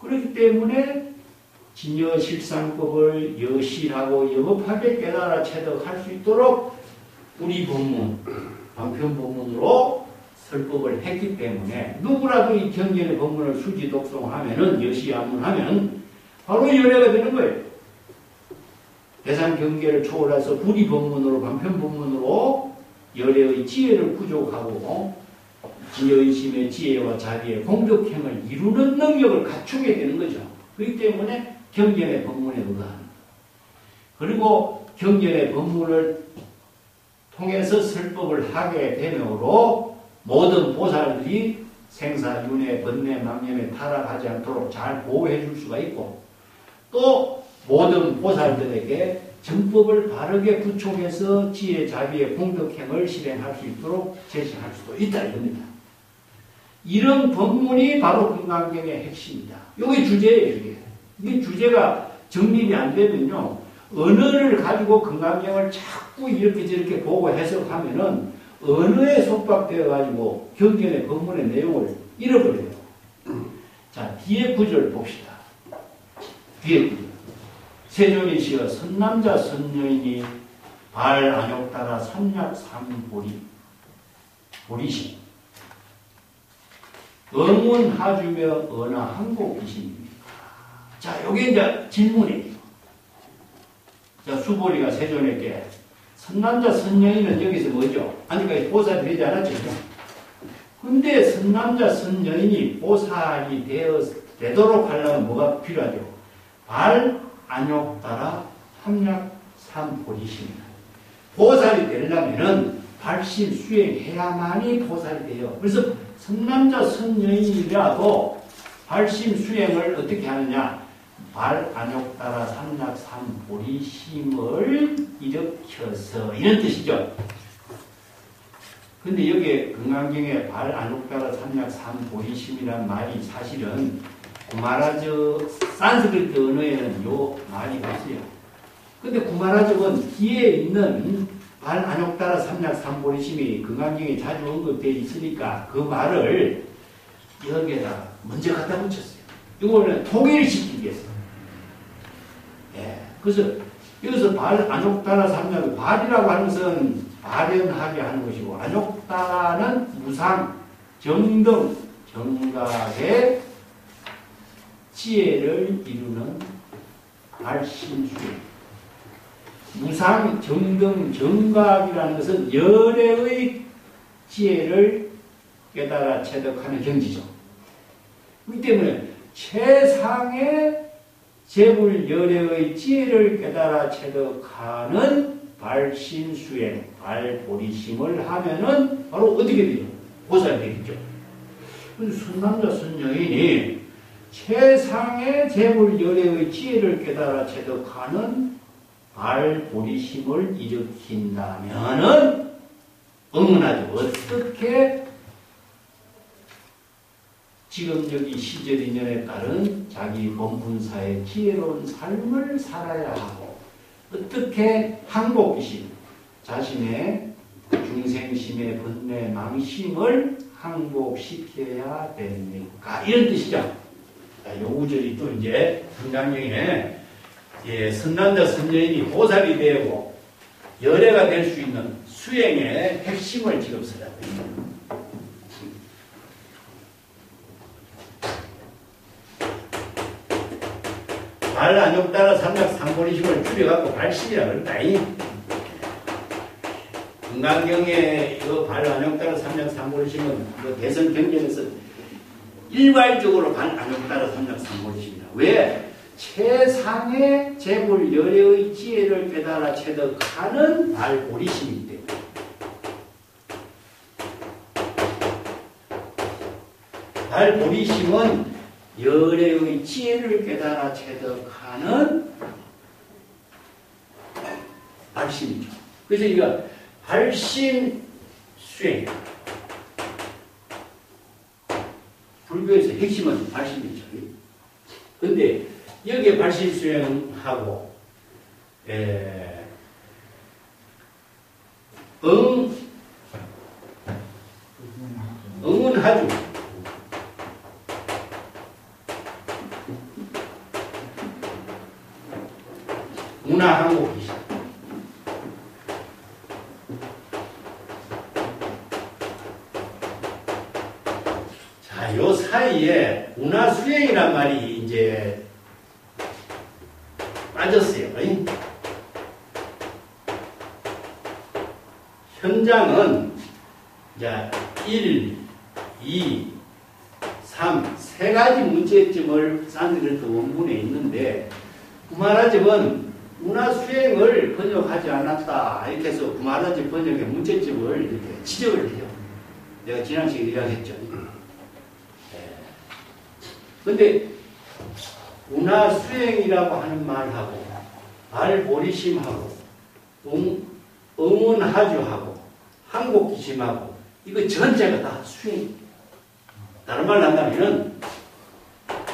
그렇기 때문에 진여실상법을 여실하고 영업하게 깨달아 체득할 수 있도록 우리 법문, 방편법문으로 설법을 했기 때문에 누구라도 이 경전의 법문을 수지 독송하면은 여시야문하면 바로 열애가 되는 거예요. 대상 경계를 초월해서 불의 법문으로 방편 법문으로 열애의 지혜를 구족하고 진여의심의 지혜와 자비의 공덕행을 이루는 능력을 갖추게 되는 거죠. 그렇기 때문에 경전의 법문에 의한 그리고 경전의 법문을 통해서 설법을 하게 되므로 모든 보살들이 생사윤회, 번뇌, 망념에 타락하지 않도록 잘 보호해 줄 수가 있고 또 모든 보살들에게 정법을 바르게 구축해서 지혜, 자비의 공덕행을 실행할 수 있도록 제시할 수도 있다 이겁니다. 이런 법문이 바로 금강경의 핵심이다. 이게 주제예요. 이게 주제가 정립이 안 되면요. 언어를 가지고 금강경을 자꾸 이렇게 저렇게 보고 해석하면은 언어에 속박되어 가지고 경전의 법문의 내용을 잃어버려요. 자, 뒤에 구절 봅시다. 뒤에 구절. 세존이 시어 선남자 선여인이 발 안욕 따라 삼약 삼보리 보리심 응운하주며 언하 항복이십니까? 자, 요게 이제 질문이에요. 자, 수보리가 세존에게 선남자 선여인은 여기서 뭐죠? 아직까지 보살이 되지 않았죠? 근데 선남자 선여인이 보살이 되도록 하려면 뭐가 필요하죠? 발 안욕 따라 삼약 삼보리심이다. 보살이 되려면은 발심 수행해야만이 보살이 돼요. 그래서 선남자 선여인이라도 발심 수행을 어떻게 하느냐? 발 안욕 따라 삼약 삼보리심을 일으켜서 이런 뜻이죠. 근데 여기에 금강경에 발 안욕 따라 삼약 삼보리심이란 말이 사실은 구마라저 산스크리트 언어에는 요 말이 없어요. 근데 구마라저는 뒤에 있는 발 안욕 따라 삼약 삼보리심이 금강경에 자주 언급되어 있으니까 그 말을 여기에다 먼저 갖다 붙였어요. 이거는 통일시키기 위해서. 예. 그래서 여기서 발 안욕 따라 삼약 발이라고 하는 것은 발현하게 하는 것이고 안욕 따라는 무상 정등 정각의 지혜를 이루는 발심수행. 무상 정등 정각이라는 것은 열애의 지혜를 깨달아 체득하는 경지죠. 그렇기 때문에 최상의 재불 열애의 지혜를 깨달아 체득하는 발심수행, 발보리심을 하면은 바로 어떻게 되죠? 보살이 되겠죠. 그래서 선남자 선여인이 최상의 재불 열애의 지혜를 깨달아 체득하는 발보리심을 일으킨다면은 응원하죠. 어떻게 지금 여기 시절 인연에 따른 자기 본분사의 지혜로운 삶을 살아야 하고 어떻게 항복심, 자신의 중생심의 번뇌 망심을 항복시켜야 됩니까? 이런 뜻이죠. 자, 요 구절이 또 이제 금강경에 선남자 선여인이 보살이 되고 열애가 될 수 있는 수행의 핵심을 지금 쓰라고 합니다. 발 안욕 따라 삼약 삼보리심을 줄여갖고 발심이라 그런다. 건강경의 발 안욕 따라 삼약 삼보리심은 대선 경쟁에서 일괄적으로 발 안욕 따라 삼약 삼보리심이다. 왜? 최상의 재물 열애의 지혜를 깨달아 체득하는 발보리심이기 때문에. 발보리심은 열애의 지혜를 깨달아 체득하는 발심이죠. 그래서 이거 발심 수행. 불교에서 핵심은 발심이죠. 근데 여기에 발심 수행하고 응은하주. 문화항복이시. 자, 요 사이에 문화수행이란 말이 이제 빠졌어요. 현장은 이제 1, 2, 3, 세 가지 문제점을 산드그레트 원문에 있는데 구마라집은 문화수행을 번역하지 않았다. 이렇게 해서 구마라집 번역의 문제점을 이렇게 지적을 해요. 내가 지난 시간에 이야기했죠. 근데 문화수행이라고 하는 말하고 발보리심하고 응원하주하고 항복기심하고 이거 전체가 다 수행입니다. 다른 말로 한다면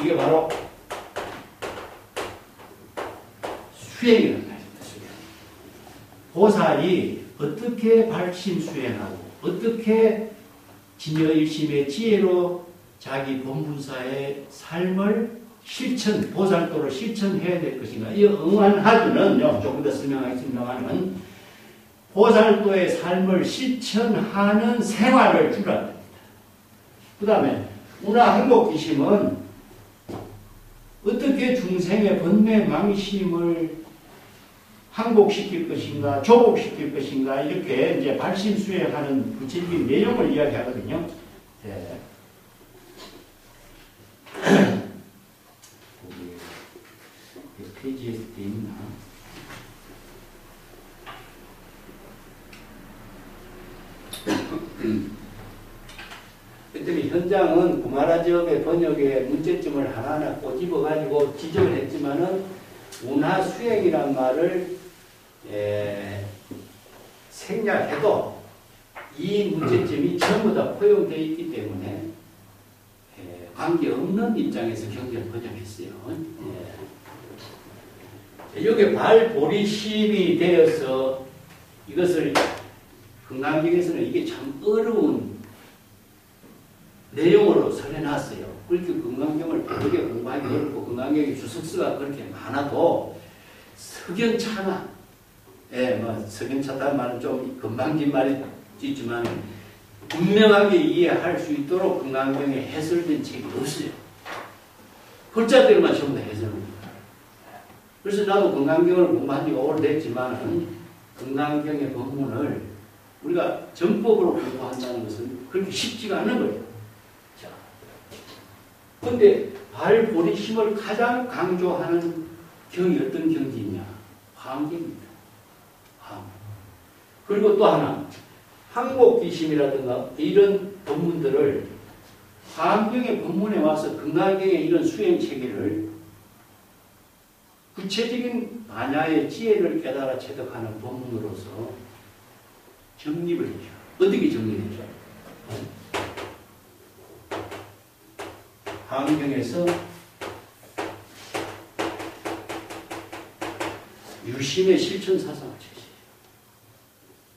이게 바로 수행이라는 말입니다. 수행. 보살이 어떻게 발심 수행하고 어떻게 진여일심의 지혜로 자기 본분사의 삶을 실천, 보살도로 실천해야 될 것인가. 이 응안하주는요, 조금 더 설명하겠습니다만은 보살도의 삶을 실천하는 생활을 주랍니다. 그 다음에 문화항복기심은 어떻게 중생의 번뇌 망심을 항복시킬 것인가, 조복시킬 것인가, 이렇게 이제 발심 수행하는 구체적인 내용을 이야기하거든요. 네. 페이지에 돼 있나? 그랬더니 현장은 구마라지업의 번역의 문제점을 하나하나 꼬집어가지고 지적을 했지만은 문화수행이란 말을 생략해도 이 문제점이 전부 다 포용되어 있기 때문에 관계없는 입장에서 경전을 번역했어요. 여기 발보리심이 되어서 이것을 건강경에서는 이게 참 어려운 내용으로 설해놨어요. 그렇게 건강경을 바르게 공부하기 어렵고 건강경의 주석서가 그렇게 많아도 석연차나, 석연차다는 말은 좀 건방진 말이 있지만 분명하게 이해할 수 있도록 건강경에 해설된 책이 없어요. 글자대로만 전부 다 해설합니다. 그래서 나도 건강경을 공부한 지가 오래됐지만 건강경의 본문을 우리가 전법으로 공부한다는 것은 그렇게 쉽지가 않은 거예요. 자, 그런데 발보리심을 가장 강조하는 경이 어떤 경지이냐? 화엄경입니다. 화엄. 그리고 또 하나 항복기심이라든가 이런 본문들을 화엄경의 본문에 와서 건강경의 이런 수행체계를 구체적인 반야의 지혜를 깨달아 체득하는 본문으로서 정립을 해줘. 어떻게 정립해줘? 화엄경에서 유심의 실천사상을 제시해요.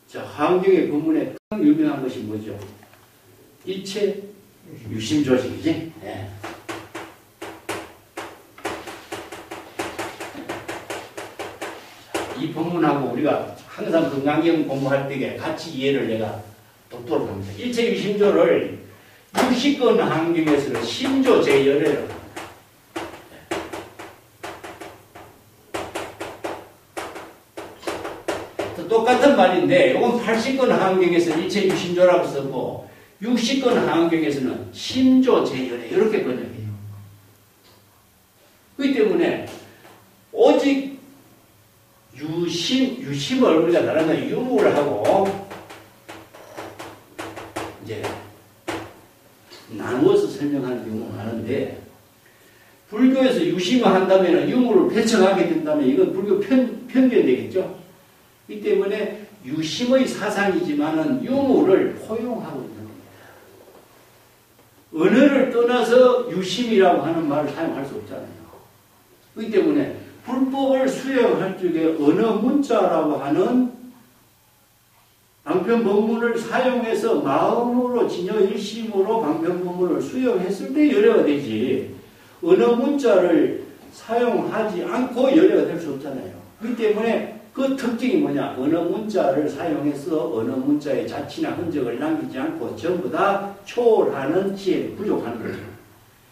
자, 화엄경의 본문에 가장 유명한 것이 뭐죠? 일체 유심조직이지? 네. 이 본문하고 우리가 항상 건강경 공부할 때 같이 이해를 내가 돕도록 합니다. 일체 유심조를 60권 환경에서는 심조 제열을 합니다. 똑같은 말인데 이건 80권 하안경에서 일체 유심조라고 쓰고 60권 하안경에서는 심조 제열에 이렇게 번역해요. 그렇기 때문에 오직 유심을 우리가 나름대로 유무를 하고 이제 나누어서 설명하는 경우가 많은데 불교에서 유심을 한다면 유무를 배척하게 된다면 이건 불교 편견되겠죠. 이 때문에 유심의 사상이지만은 유무를 포용하고 있는 겁니다. 언어를 떠나서 유심이라고 하는 말을 사용할 수 없잖아요. 이 때문에 불법을 수행할 적에 언어 문자라고 하는 방편법문을 사용해서 마음으로 진여일심으로 방편법문을 수행했을 때 열애가 되지 언어 문자를 사용하지 않고 열애가 될 수 없잖아요. 그렇기 때문에 그 특징이 뭐냐? 언어 문자를 사용해서 언어 문자의 자취나 흔적을 남기지 않고 전부 다 초월하는 지혜를 부족하는 거죠.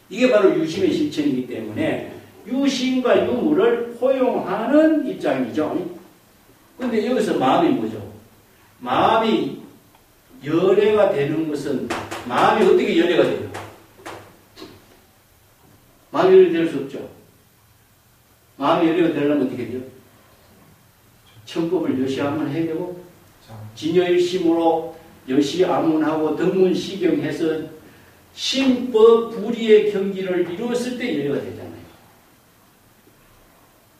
이게 바로 유심의 실천이기 때문에 유심과 유무를 포용하는 입장이죠. 그런데 여기서 마음이 뭐죠? 마음이 열애가 되는 것은 마음이 어떻게 열애가 돼요? 마음이 열애될 수 없죠. 마음이 열애가 되려면 어떻게 돼요? 천법을 여시하면 해야 되고 진여일심으로 여시아문하고 덕문시경해서 심법 불의의 경지를 이루었을 때 열애가 되잖아요.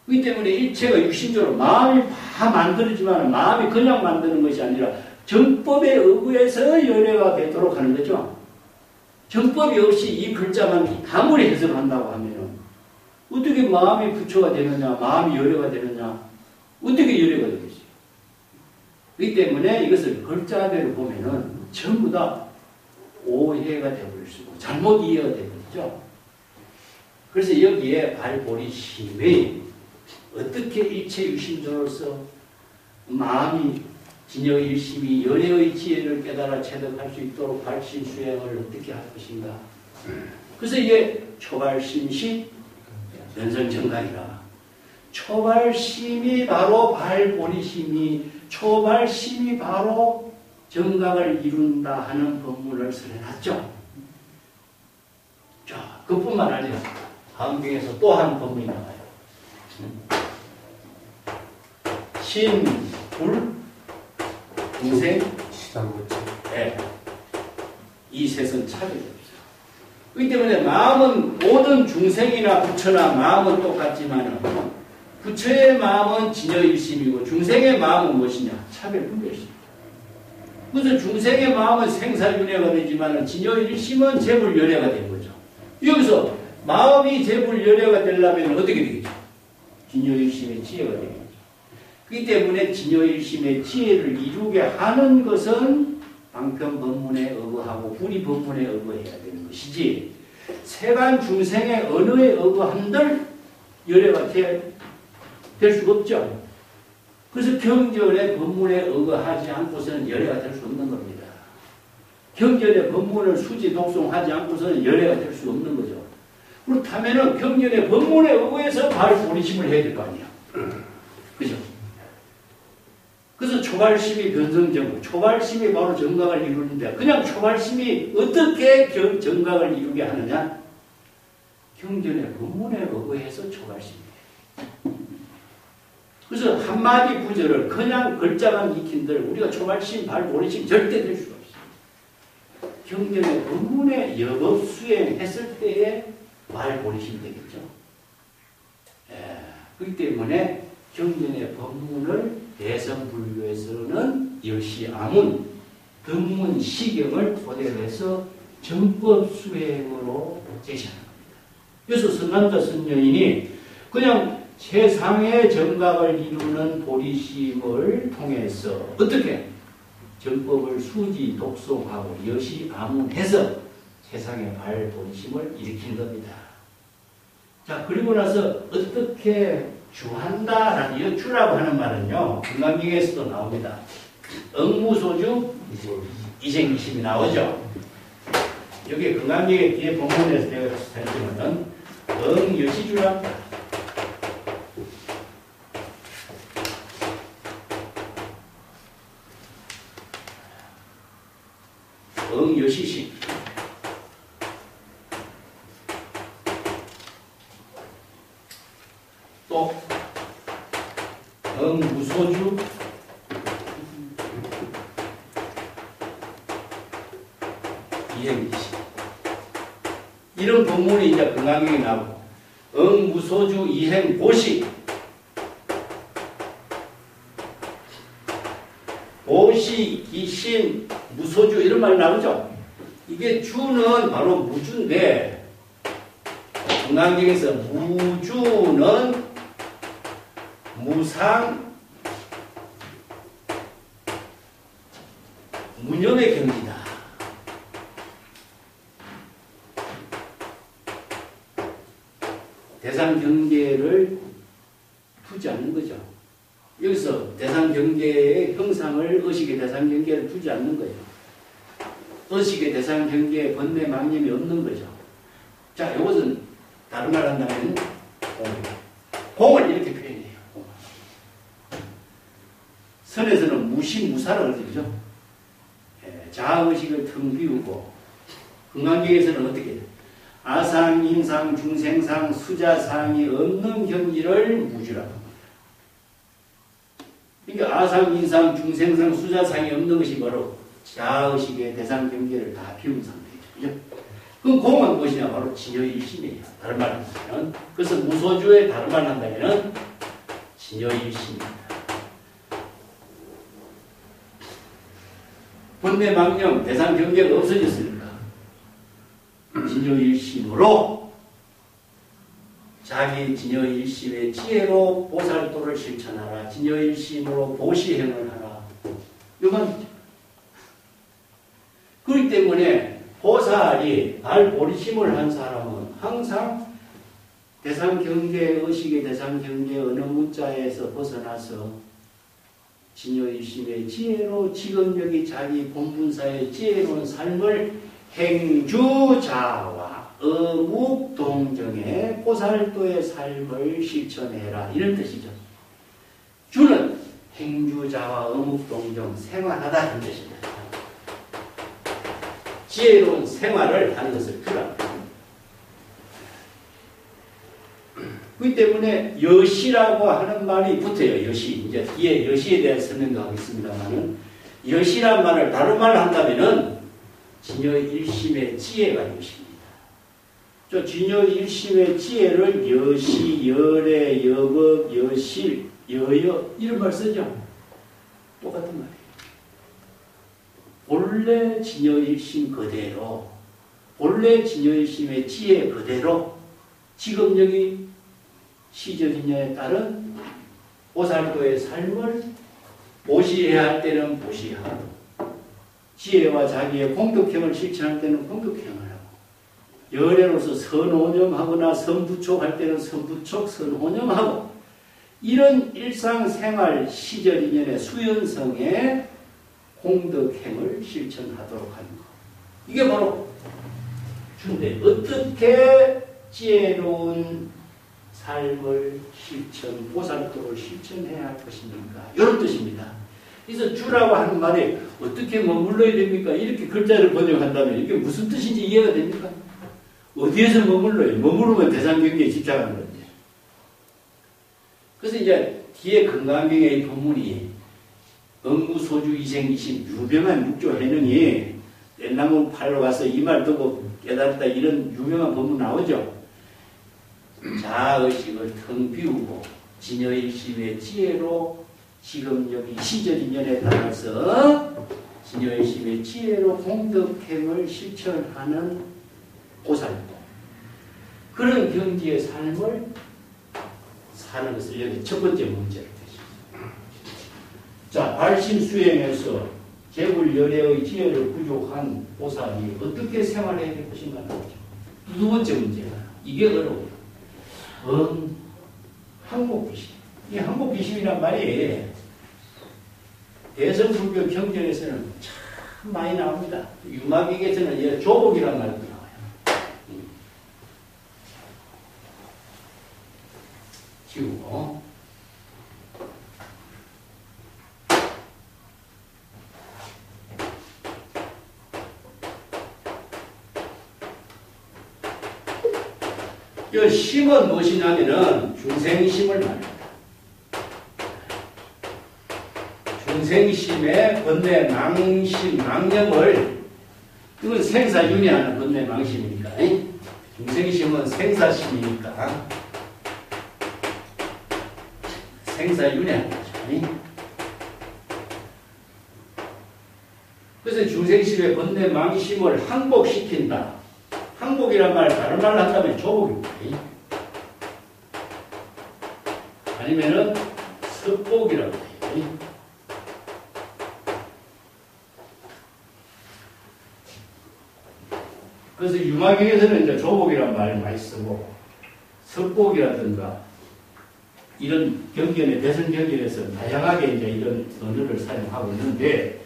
그렇기 때문에 일체가 유심적으로 마음이 다 만들어지만 마음이 그냥 만드는 것이 아니라 정법에 의거해서 열애가 되도록 하는 거죠. 정법이 없이 이 글자만 아무리 해석한다고 하면 어떻게 마음이 부처가 되느냐, 마음이 열애가 되느냐, 어떻게 열애가 되겠어요? 그렇기 때문에 이것을 글자대로 보면은 전부 다 오해가 되어버릴 수 있고 잘못 이해가 되어버리죠. 그래서 여기에 발보리심이 어떻게 일체 유심조로서 마음이 진여일심이 열애의 지혜를 깨달아 체득할 수 있도록 발심수행을 어떻게 할 것인가. 그래서 이게 초발심시 연성정각이라. 초발심이 바로 발보리심이 초발심이 바로 정각을 이룬다 하는 법문을 설해놨죠. 자, 그뿐만 아니라 한경에서 또 한 법문이 나와요. 신, 불, 중생, 네. 이 셋은 차별이 없어요. 그렇기 때문에 마음은 모든 중생이나 부처나 마음은 똑같지만 부처의 마음은 진여일심이고 중생의 마음은 무엇이냐? 차별분별심입니다. 그래서 중생의 마음은 생사윤회가 되지만 진여일심은 재불열애가 된 거죠. 여기서 마음이 재불열애가 되려면 어떻게 되겠죠? 진여일심의 지혜가 되겠죠. 그렇기 때문에 진여일심의 지혜를 이루게 하는 것은 방편법문에 의거하고 불의법문에 의거해야 되는 것이지 세간 중생의 언어에 의거한들 열애가 될 수가 없죠. 그래서 경전의 법문에 의거하지 않고서는 열애가 될 수 없는 겁니다. 경전의 법문을 수지 독송하지 않고서는 열애가 될 수 없는 거죠. 그렇다면 경전의 법문에 의거해서 발보리심을 해야 될 거 아니야. 그죠? 그래서 초발심이 변성정각, 초발심이 바로 정각을 이루는데 그냥 초발심이 어떻게 정각을 이루게 하느냐? 경전의 법문에 의거해서 초발심이에요. 그래서 한마디 구절을 그냥 글자만 익힌들 우리가 초발심, 발보리심 절대 될 수가 없어요. 경전의 법문에 여법 수행했을 때에 발보리심이 되겠죠. 그렇기 때문에 경전의 법문을 대성불교에서는 여시아문, 덕문시경을 토대로 해서 정법 수행으로 제시하는 겁니다. 그래서 선남자 선녀인이 그냥 세상의 정각을 이루는 보리심을 통해서 어떻게 정법을 수지 독송하고 여시아문해서 세상의 발보리심을 일으킨 겁니다. 자, 그리고 나서 어떻게 주한다라는 이 주라고 하는 말은요, 금강경에서도 나옵니다. 응무소주 이생기심이 나오죠. 여기 금강경의 뒤에 본문에서 내가 살펴보면 응여시주랍니다. 응여시식. 또 응무소주. 이행기식. 이런 본문이 이제 건강경에 나오고, 응무소주 이행보식. 보시, 기신, 무소주 이런 말 나오죠. 이게 주는 바로 무주인데 건강경에서 무주는 무상, 무념의 경지다. 대상 경계를 두지 않는 거죠. 여기서 대상 경계의 형상을 의식의 대상 경계를 두지 않는 거예요. 의식의 대상 경계에 번뇌 망념이 없는 거죠. 자, 이것은 다른 말 한다면 공을 이렇게 표현해요. 공. 선에서는 무시무사라고 그러죠. 자아의식을 텅 비우고, 건강경에서는 어떻게 해요? 아상, 인상, 중생상, 수자상이 없는 경지를 무주라고 합니다. 그러니까 아상, 인상, 중생상, 수자상이 없는 것이 바로 자아의식의 대상 경계를 다 비운 상태죠. 그죠? 그럼 공은 무엇이냐? 바로 진여일심이에요. 다른 말 한다면. 그래서 무소주의 다른 말 한다면 진여일심입니다. 본내 망념, 대상 경계가 없어졌으니까 진여일심으로 자기 진여일심의 지혜로 보살도를 실천하라. 진여일심으로 보시행을 하라. 이건 그렇기 때문에 보살이 발보리심을 한 사람은 항상 대상 경계, 의식의 대상 경계 어느 문자에서 벗어나서 진여일심의 지혜로 지금 여기 자기 본분사의 지혜로운 삶을 행주자와 어묵동정의 보살도의 삶을 실천해라. 이런 뜻이죠. 주는 행주자와 어묵동정 생활하다는 뜻입니다. 지혜로운 생활을 하는 것을 주라. 그렇기 때문에 여시라고 하는 말이 붙어요. 여시. 이제 뒤에 여시에 대한 설명도 하겠습니다만은, 여시란 말을 다른 말로 한다면은 진여일심의 지혜가 여시입니다. 저 진여일심의 지혜를 여시, 여래, 여법, 여실, 여여 이런 말 쓰죠. 똑같은 말이에요. 본래 진여일심 그대로, 본래 진여일심의 지혜 그대로 지금 여기 시저진여에 따른 보살도의 삶을 보시해야 할 때는 보시하고, 지혜와 자기의 공덕행을 실천할 때는 공덕행을 하고, 열애로서 선호념하거나 선부촉할 때는 선부촉, 선호념하고, 이런 일상생활 시절인연의 수연성의 공덕행을 실천하도록 하는 것. 이게 바로 주인데, 어떻게 지혜로운 삶을 실천, 보살도를 실천해야 할 것입니까? 이런 뜻입니다. 그래서 주라고 하는 말이 어떻게 머물러야 됩니까? 이렇게 글자를 번역한다면 이게 무슨 뜻인지 이해가 됩니까? 어디에서 머물러요? 머무르면 대상경계에 집착하는 건데. 그래서 이제 뒤에 건강경의 본문이 응무소주 이생이신 유명한 육조 해능이 뗄나무 팔로 가서 이 말 듣고 깨달았다, 이런 유명한 본문 나오죠. 자아의식을 텅 비우고 진여일심의 지혜로 지금 여기 시절인연에 따라서 진여일심의 지혜로 공덕행을 실천하는 보살도, 그런 경지의 삶을 사는 것을 여기 첫 번째 문제로 되십니다. 자, 발심수행에서 재불열애의 지혜를 부족한 보살이 어떻게 생활해야 될 것인가 나오죠. 두 번째 문제가, 이게 어려워요. 항목비심. 이 항목비심이란 말이 대성불교 경전에서는 참 많이 나옵니다. 유마경에서는 조복이란 말도 나와요. 지우고, 이 심은 무엇이냐면은 중생심을 말합니다. 중생심의 번뇌 망심, 망념을, 이건 생사윤회하는 번뇌 망심이니까, 중생심은 생사심이니까 생사윤회하는 거죠. 그래서 중생심의 번뇌 망심을 항복시킨다. 항복이란 말, 다른 말로 한다면 조복입니다. 아니면은 습복이라고 해요. 그래서 유마경에서는 이제 조복이란 말을 많이 쓰고, 습복이라든가, 이런 경전에, 대선 경전에서 다양하게 이제 이런 언어를 사용하고 있는데,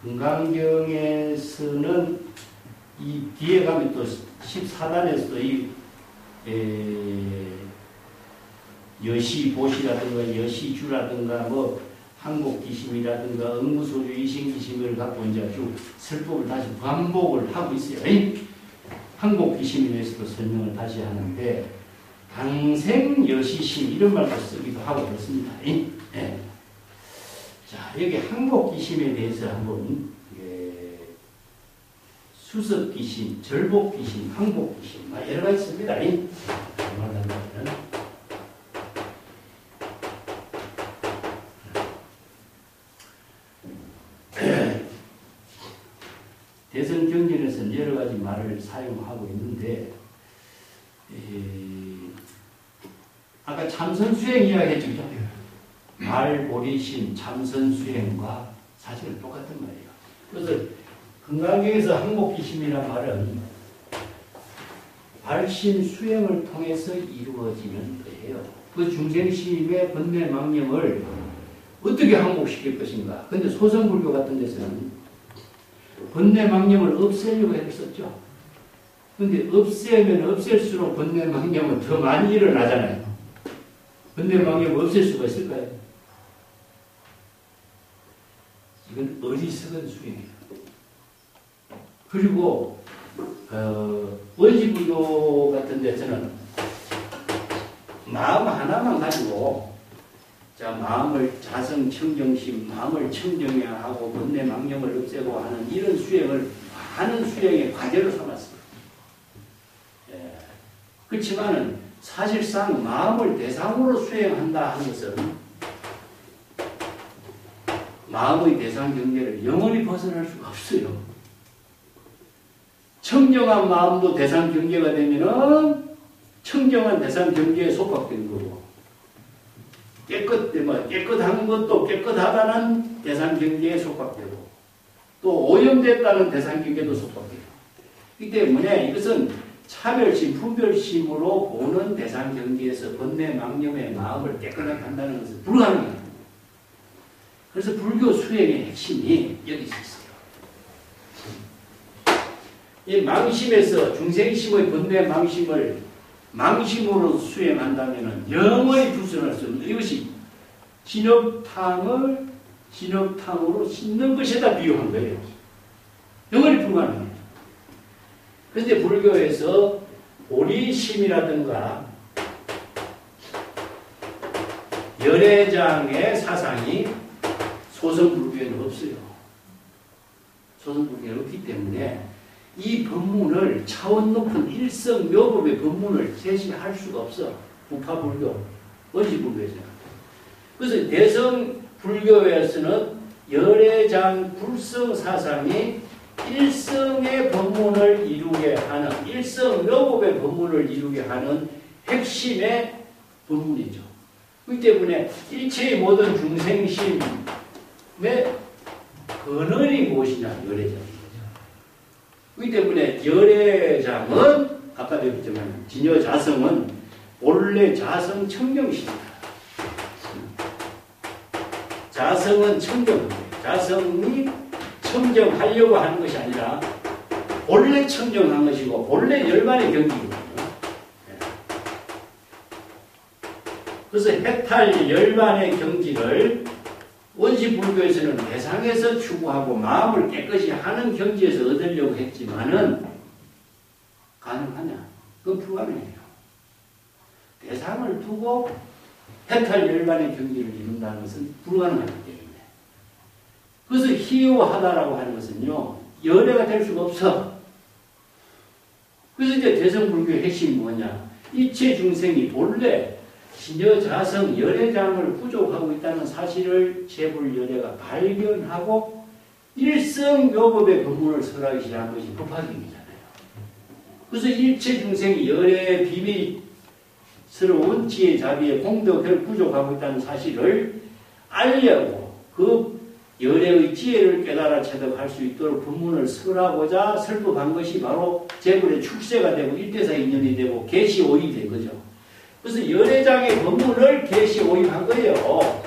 금강경에서는 이 뒤에 가면 또 14단에서도 이 여시보시라든가 여시주라든가 뭐 항복기심이라든가 응무소주 이신기심을 갖고 이제 쭉 설법을 다시 반복을 하고 있어요. 항복기심에 대해서도 설명을 다시 하는데 당생여시심 이런 말도 쓰기도 하고 그렇습니다. 예. 자, 여기 항복기심에 대해서 한번 수습기심, 절복기심, 항복기심 여러 가지 있습니다. 대선경전에서는 여러 가지 말을 사용하고 있는데 아까 참선수행 이야기했죠. 말보리심, 참선수행과 사실은 똑같은 말이에요. 그래서 금강경에서 항복기심이라는 말은 발심수행을 통해서 이루어지는 거예요. 그 중생심의 번뇌망념을 어떻게 항복시킬 것인가. 근데 소성불교 같은 데서는 번뇌망념을 없애려고 했었죠. 근데 없애면 없앨수록 번뇌망념은 더 많이 일어나잖아요. 번뇌망념을 없앨 수가 있을까요? 이건 어리석은 수행이에요. 그리고 원시불교 같은 데서는 마음 하나만 가지고 자 마음을 자성청정심, 마음을 청정해야 하고 번뇌망념을 없애고 하는 이런 수행을 많은 수행의 과제로 삼았습니다. 예. 그렇지만은 사실상 마음을 대상으로 수행한다 하는 것은 마음의 대상 경계를 영원히 벗어날 수가 없어요. 청정한 마음도 대상 경계가 되면은 청정한 대상 경계에 속박되는 거고, 깨끗한 것도 깨끗하다는 대상 경계에 속박되고, 또 오염됐다는 대상 경계도 속박되고. 그렇기 때문에 이것은 차별심, 분별심으로 보는 대상 경계에서 번뇌망념의 마음을 깨끗하게 한다는 것은 불가능해요. 그래서 불교 수행의 핵심이 여기 있어요. 이 망심에서 중생심의 번뇌 망심을 망심으로 수행한다면 영원히 불순할 수 없는 이것이 진흙탕을 진흙탕으로 씻는 것에다 비유한 거예요. 영원히 불가능해요. 그런데 불교에서 보리심이라든가 열애장의 사상이 소선불교에는 없어요. 소선불교에 없기 때문에 이 법문을 차원 높은 일성묘법의 법문을 제시할 수가 없어. 부파불교, 원시불교에서는. 그래서 대성불교에서는 열애장 불성사상이 일성의 법문을 이루게 하는, 일성묘법의 법문을 이루게 하는 핵심의 법문이죠. 그렇기 때문에 일체의 모든 중생심의 근원이 무엇이냐? 열애장이죠. 그렇기 때문에 열애장은 아까도 얘기했지만 진여자성은 본래 자성 청정심이다. 자성은 청정입니다. 자성이 청정하려고 하는 것이 아니라 본래 청정한 것이고 본래 열반의 경지거든요. 그래서 해탈 열반의 경지를 원시불교에서는 대상에서 추구하고 마음을 깨끗이 하는 경지에서 얻으려고 했지만은 그건 불가능해요. 대상을 두고 해탈 열반의 경지를 이룬다는 것은 불가능하기 때문에. 그래서 희요하다라고 하는 것은요, 열애가 될 수가 없어. 그래서 이제 대성불교의 핵심이 뭐냐? 이체 중생이 본래 신여자성 열애장을 부족하고 있다는 사실을 제불열애가 발견하고 일성묘법의 법문을 설하기 시작한 것이 법화경이잖아요. 그래서 일체 중생이 열애의 비밀스러운 지혜 자비의 공덕을 부족하고 있다는 사실을 알려고 그 열애의 지혜를 깨달아 체득할 수 있도록 법문을 설하고자 설법한 것이 바로 제불의 출세가 되고 일대사 인연이 되고 계시오입이 된 거죠. 그래서 열애장의 법문을 계시오입한 거예요.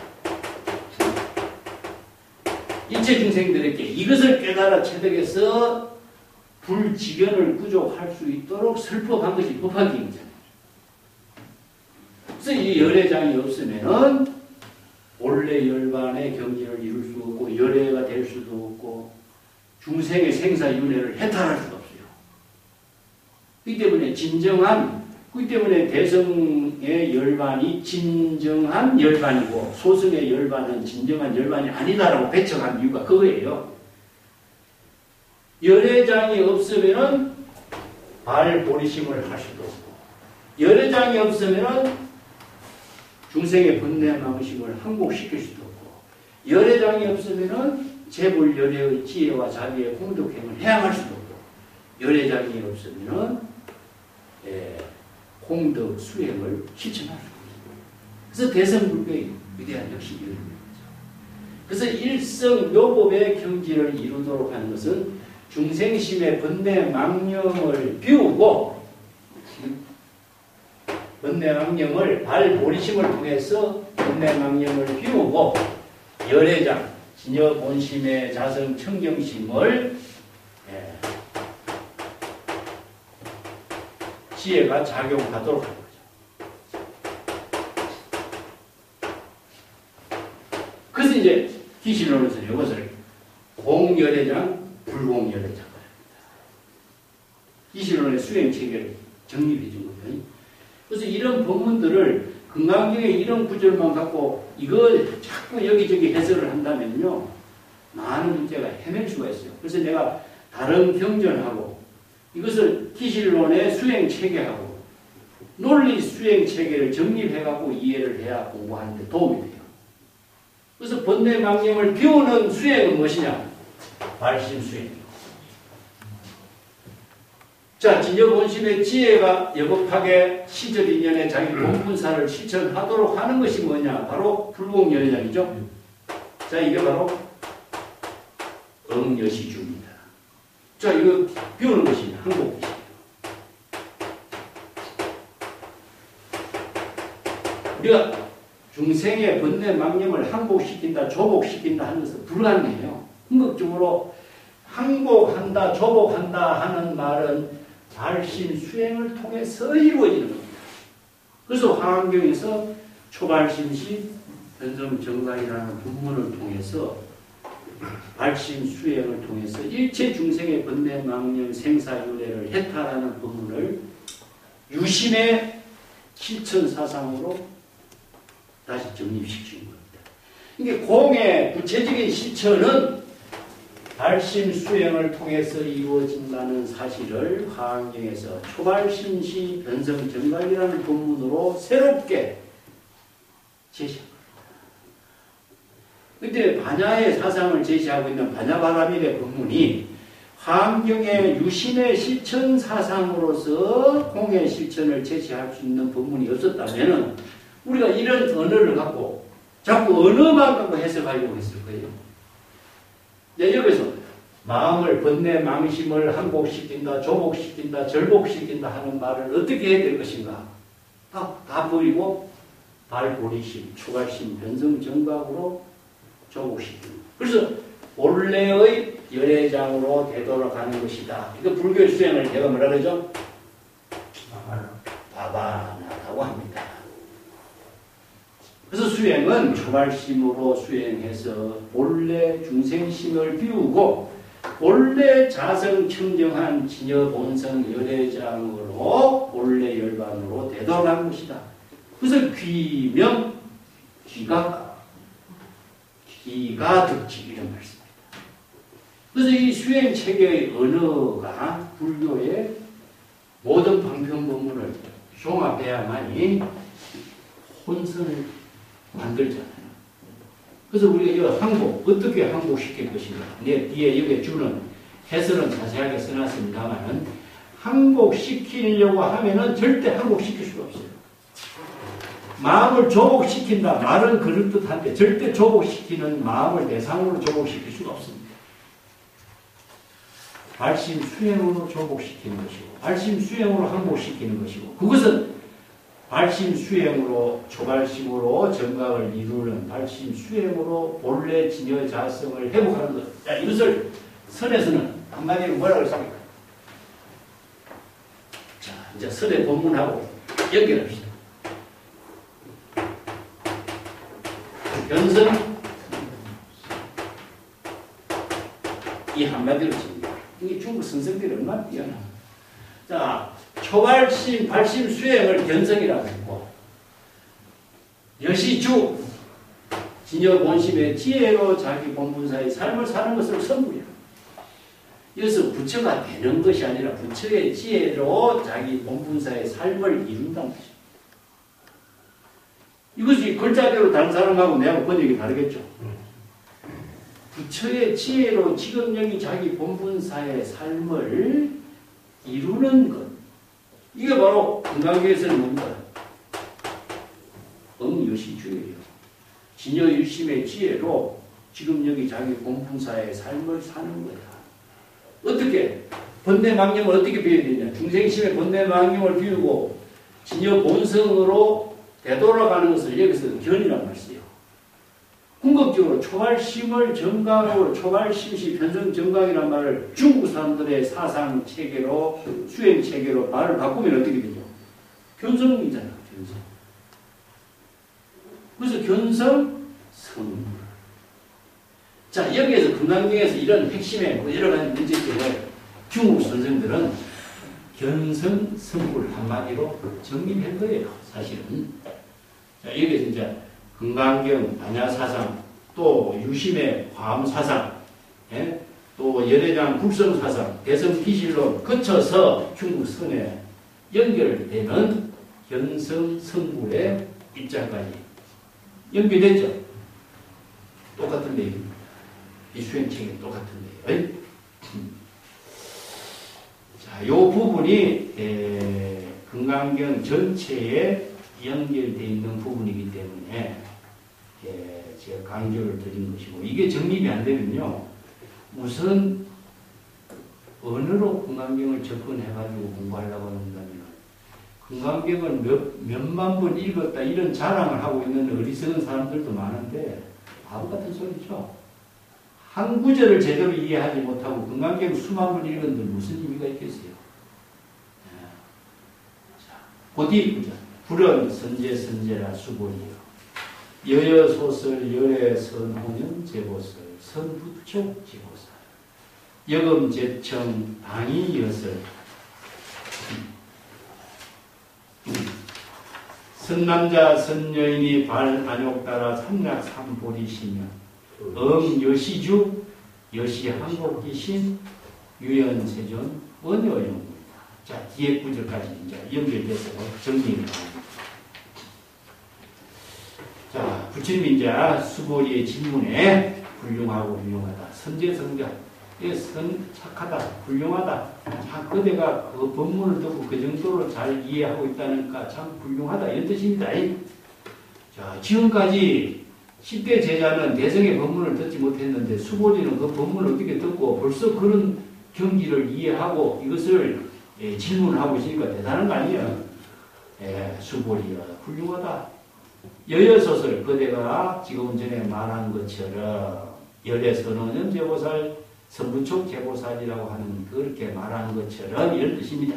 일체 중생들에게 이것을 깨달아 체득해서 불지견을 구족할 수 있도록 설법한 것이 법화경이잖아요. 그래서 이 열애장이 없으면은 본래 열반의 경지를 이룰 수 없고 열애가 될 수도 없고 중생의 생사윤회를 해탈할 수가 없어요. 그렇기 때문에 대성의 열반이 진정한 열반이고 소승의 열반은 진정한 열반이 아니다라고 배척한 이유가 그거예요. 열애장이 없으면은 발보리심을 할 수도 없고 열애장이 없으면은 중생의 번뇌망심을 항복시킬 수도 없고 열애장이 없으면은 제불열애의 지혜와 자비의 공덕행을 해양할 수도 없고 열애장이 없으면은 공덕 수행을 실천할 수 없습니다. 그래서 대성불교의 위대한 역시 이런 거죠. 그래서 일성묘법의 경지를 이루도록 하는 것은 중생심의 번뇌망령을 비우고 번뇌망령을 발보리심을 통해서 번뇌망령을 비우고 열애장, 진여본심의 자성 청경심을 지혜가 작용하도록 하는 거죠. 그래서 이제 기신론에서는 이것을 공열애장, 불공열애장을 합니다. 기신론의 수행체계를 정립해 준 거예요. 그래서 이런 법문들을 금강경의 이런 구절만 갖고 이거 자꾸 여기저기 해설을 한다면요 많은 문제가 헤맬 수가 있어요. 그래서 내가 다른 경전하고 이것을 기실론의 수행체계하고 논리 수행체계를 정립해갖고 이해를 해야 공부하는 데 도움이 돼요. 그래서 번뇌망령을 비우는 수행은 무엇이냐? 발심수행이고. 자, 진여본심의 지혜가 여법하게 시절인연의 자기 본분사를 실천하도록 하는 것이 뭐냐? 바로 불공열애장이죠. 자, 이게 바로 응여시주입니다. 자, 이거 비우는 것이 항복이에요. 우리가 중생의 번뇌망령을 항복시킨다, 조복시킨다 하는 것은 불가능해요. 궁극적으로 항복한다, 조복한다 하는 말은 발심 수행을 통해서 이루어지는 겁니다. 그래서 화엄경에서 초발심시 변성정갈이라는 본문을 통해서 발심 수행을 통해서 일체 중생의 번뇌망령 생사윤회를 해탈하는 본문을 유심의 실천사상으로 다시 정립시키는 겁니다. 이게 공의 구체적인 실천은 발심 수행을 통해서 이루어진다는 사실을 화엄경에서 초발심시 변성정갈이라는 본문으로 새롭게 제시합니다. 그때 반야의 사상을 제시하고 있는 반야바라밀의 본문이 화엄경의 유심의 실천 사상으로서 공의 실천을 제시할 수 있는 본문이 없었다면 우리가 이런 언어를 갖고 자꾸 언어만 갖고 해석하려고 했을 거예요. 여기서 마음을 번뇌망심을 항복시킨다, 조복시킨다, 절복시킨다 하는 말을 어떻게 해야 될 것인가? 다 버리고 발보리심, 초발심, 변성정각으로 조복시키는. 그래서 본래의 열애장으로 되돌아가는 것이다. 이거 불교 수행을 제가 뭐라 그러죠? 바바나라고 합니다. 그래서 수행은 초발심으로 수행해서 본래 중생심을 비우고 본래 자성 청정한 진여 본성 열애장으로 본래 열반으로 되돌아간 것이다. 그래서 귀명, 귀가 득지 이런 말씀입니다. 그래서 이 수행체계의 언어가 불교의 모든 방편법문을 종합해야만이 혼선을 만들잖아요. 그래서 우리가 이 항복, 어떻게 항복시킬 것인가. 내 뒤에 여기에 주는 해설은 자세하게 써놨습니다만은 항복시키려고 하면은 절대 항복시킬 수가 없어요. 마음을 조복시킨다. 말은 그럴듯한데 절대 조복시키는 마음을 대상으로 조복시킬 수가 없습니다. 발심 수행으로 조복시키는 것이고 발심 수행으로 항복시키는 것이고 그것은 발심 수행으로 초발심으로 정각을 이루는 발심 수행으로 본래 진여 자성을 회복하는 것. 자, 이것을 선에서는 한마디로 뭐라고 했습니까? 자, 이제 선의 본문하고 연결합시다. 견성 이 한마디로 칩니다. 이게 중국 선생들이 얼마나 뛰어나. 자, 초발심, 발심 수행을 견성이라고 했고, 여시주, 진여 본심의 지혜로 자기 본분사의 삶을 사는 것을 선구야. 이것은 부처가 되는 것이 아니라 부처의 지혜로 자기 본분사의 삶을 이룬다는 것이야. 이것이 글자대로 다른 사람하고 내하고 번역이 다르겠죠. 부처의 지혜로 지금 여기 자기 본분사의 삶을 이루는 것. 이게 바로 금강교에서는 뭡니까? 응여시주예요. 진여유심의 지혜로 지금 여기 자기 본분사의 삶을 사는 거다. 어떻게? 번뇌망념을 어떻게 비워야 되냐? 중생심의 번뇌망념을 비우고 진여본성으로 되돌아가는 것을 여기서 견이라고 말씀해요. 궁극적으로 초발심을 정강으로 초발심시 변성정강이라는 말을 중국 사람들의 사상 체계로 수행 체계로 말을 바꾸면 어떻게 되죠? 견성이잖아. 견성. 그래서 견성 성불. 자, 여기에서 금강경에서 이런 핵심의 여러 가지 문제점을 중국 선생들은 견성 성불 한마디로 정리한 거예요. 사실은. 자, 여기에서 이제 금강경 반야사상, 또 유심의 화엄사상, 예? 또 열애장 불성사상, 대성기실론 거쳐서 중국 선에 연결되는 견성 성불의 입장까지 연결됐죠. 똑같은 내용입니다. 이 수행책이 똑같은 내용. 자, 이 부분이 금강경 전체에 연결되어 있는 부분이기 때문에 제가 강조를 드린 것이고, 이게 정립이 안 되면요, 우선 언어로 금강경을 접근해가지고 공부하려고 한다면 금강경을 몇만 번 읽었다 이런 자랑을 하고 있는 어리석은 사람들도 많은데 바보 같은 소리죠. 한 구절을 제대로 이해하지 못하고 금강경 수만 번 읽었는데 무슨 의미가 있겠어요? 자, 곧이 불은 선제라 수본이요. 여여소설 열애선호년 제보설 선부촉 제보설 여금제청 방위여설 선남자 선여인이 발안욕 따라 삼락삼보리시며 여시주 여시한국기신 유연세존 원여영입니다. 자, 뒤에 구절까지 이제 연결돼서 정리를 합니다. 자, 부처님이 이제 수보리의 질문에 훌륭하고 훌륭하다. 선제성자. 착하다. 훌륭하다. 자, 그대가 그 법문을 듣고 그 정도로 잘 이해하고 있다니까 참 훌륭하다. 이런 뜻입니다. 자, 지금까지 10대 제자는 대성의 법문을 듣지 못했는데 수보리는 그 법문을 어떻게 듣고 벌써 그런 경지를 이해하고 이것을 질문을 하고 있으니까 대단한 거 아니에요. 수보리야 훌륭하다. 여여소설 그대가 지금 전에 말한 것처럼 열애선언은 제보살 선부촉 제보살이라고 하는 그렇게 말한 것처럼 이런 뜻입니다.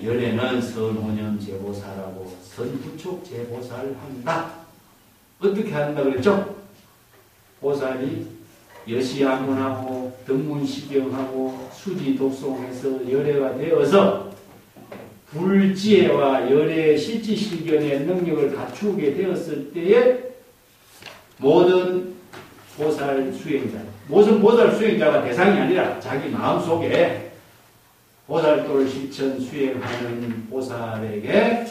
열애는 선호년 제보살하고 선부촉 제보살 한다. 어떻게 한다 그랬죠? 보살이 여시한문하고 덕문시경하고 수지독송해서 열애가 되어서 불지혜와 열애의 실지실견의 능력을 갖추게 되었을 때에 모든 보살 수행자, 무슨 보살 수행자가 대상이 아니라 자기 마음속에 보살도를 실천 수행하는 보살에게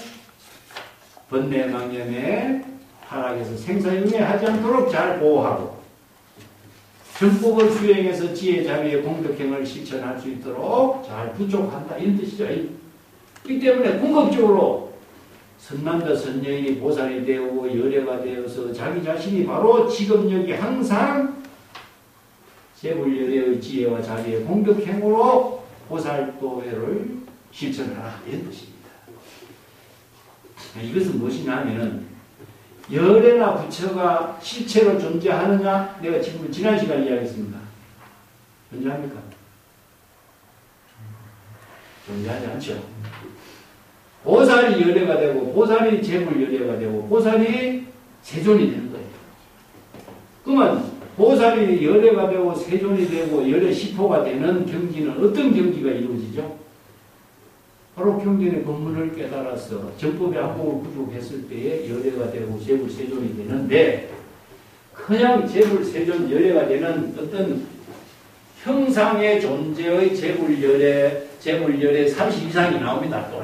번뇌망념에 타락해서 생사윤회하지 않도록 잘 보호하고 정법을 수행해서 지혜자비의 공덕행을 실천할 수 있도록 잘 부족한다 이런 뜻이죠. 이 때문에 궁극적으로 선남자 선녀인이 보살이 되고 열애가 되어서 자기 자신이 바로 지금 여기 항상 재불열애의 지혜와 자비의 공덕행으로 보살도회를 실천하라 이런 뜻입니다. 이것은 무엇이냐 하면은 열애나 부처가 실체로 존재하느냐? 내가 지금 지난 시간에 이야기했습니다. 존재합니까? 존재하지 않죠. 보살이 열애가 되고 보살이 재불열애가 되고 보살이 세존이 되는 거예요. 그러면 보살이 열애가 되고 세존이 되고 열애 시포가 되는 경지는 어떤 경지가 이루어지죠? 바로 경전의 법문을 깨달아서 정법의 안목을 구족했을 때에 열애가 되고 재불세존이 되는데 그냥 재불세존 열애가 되는 어떤 형상의 존재의 재불열애 30 이상이 나옵니다. 또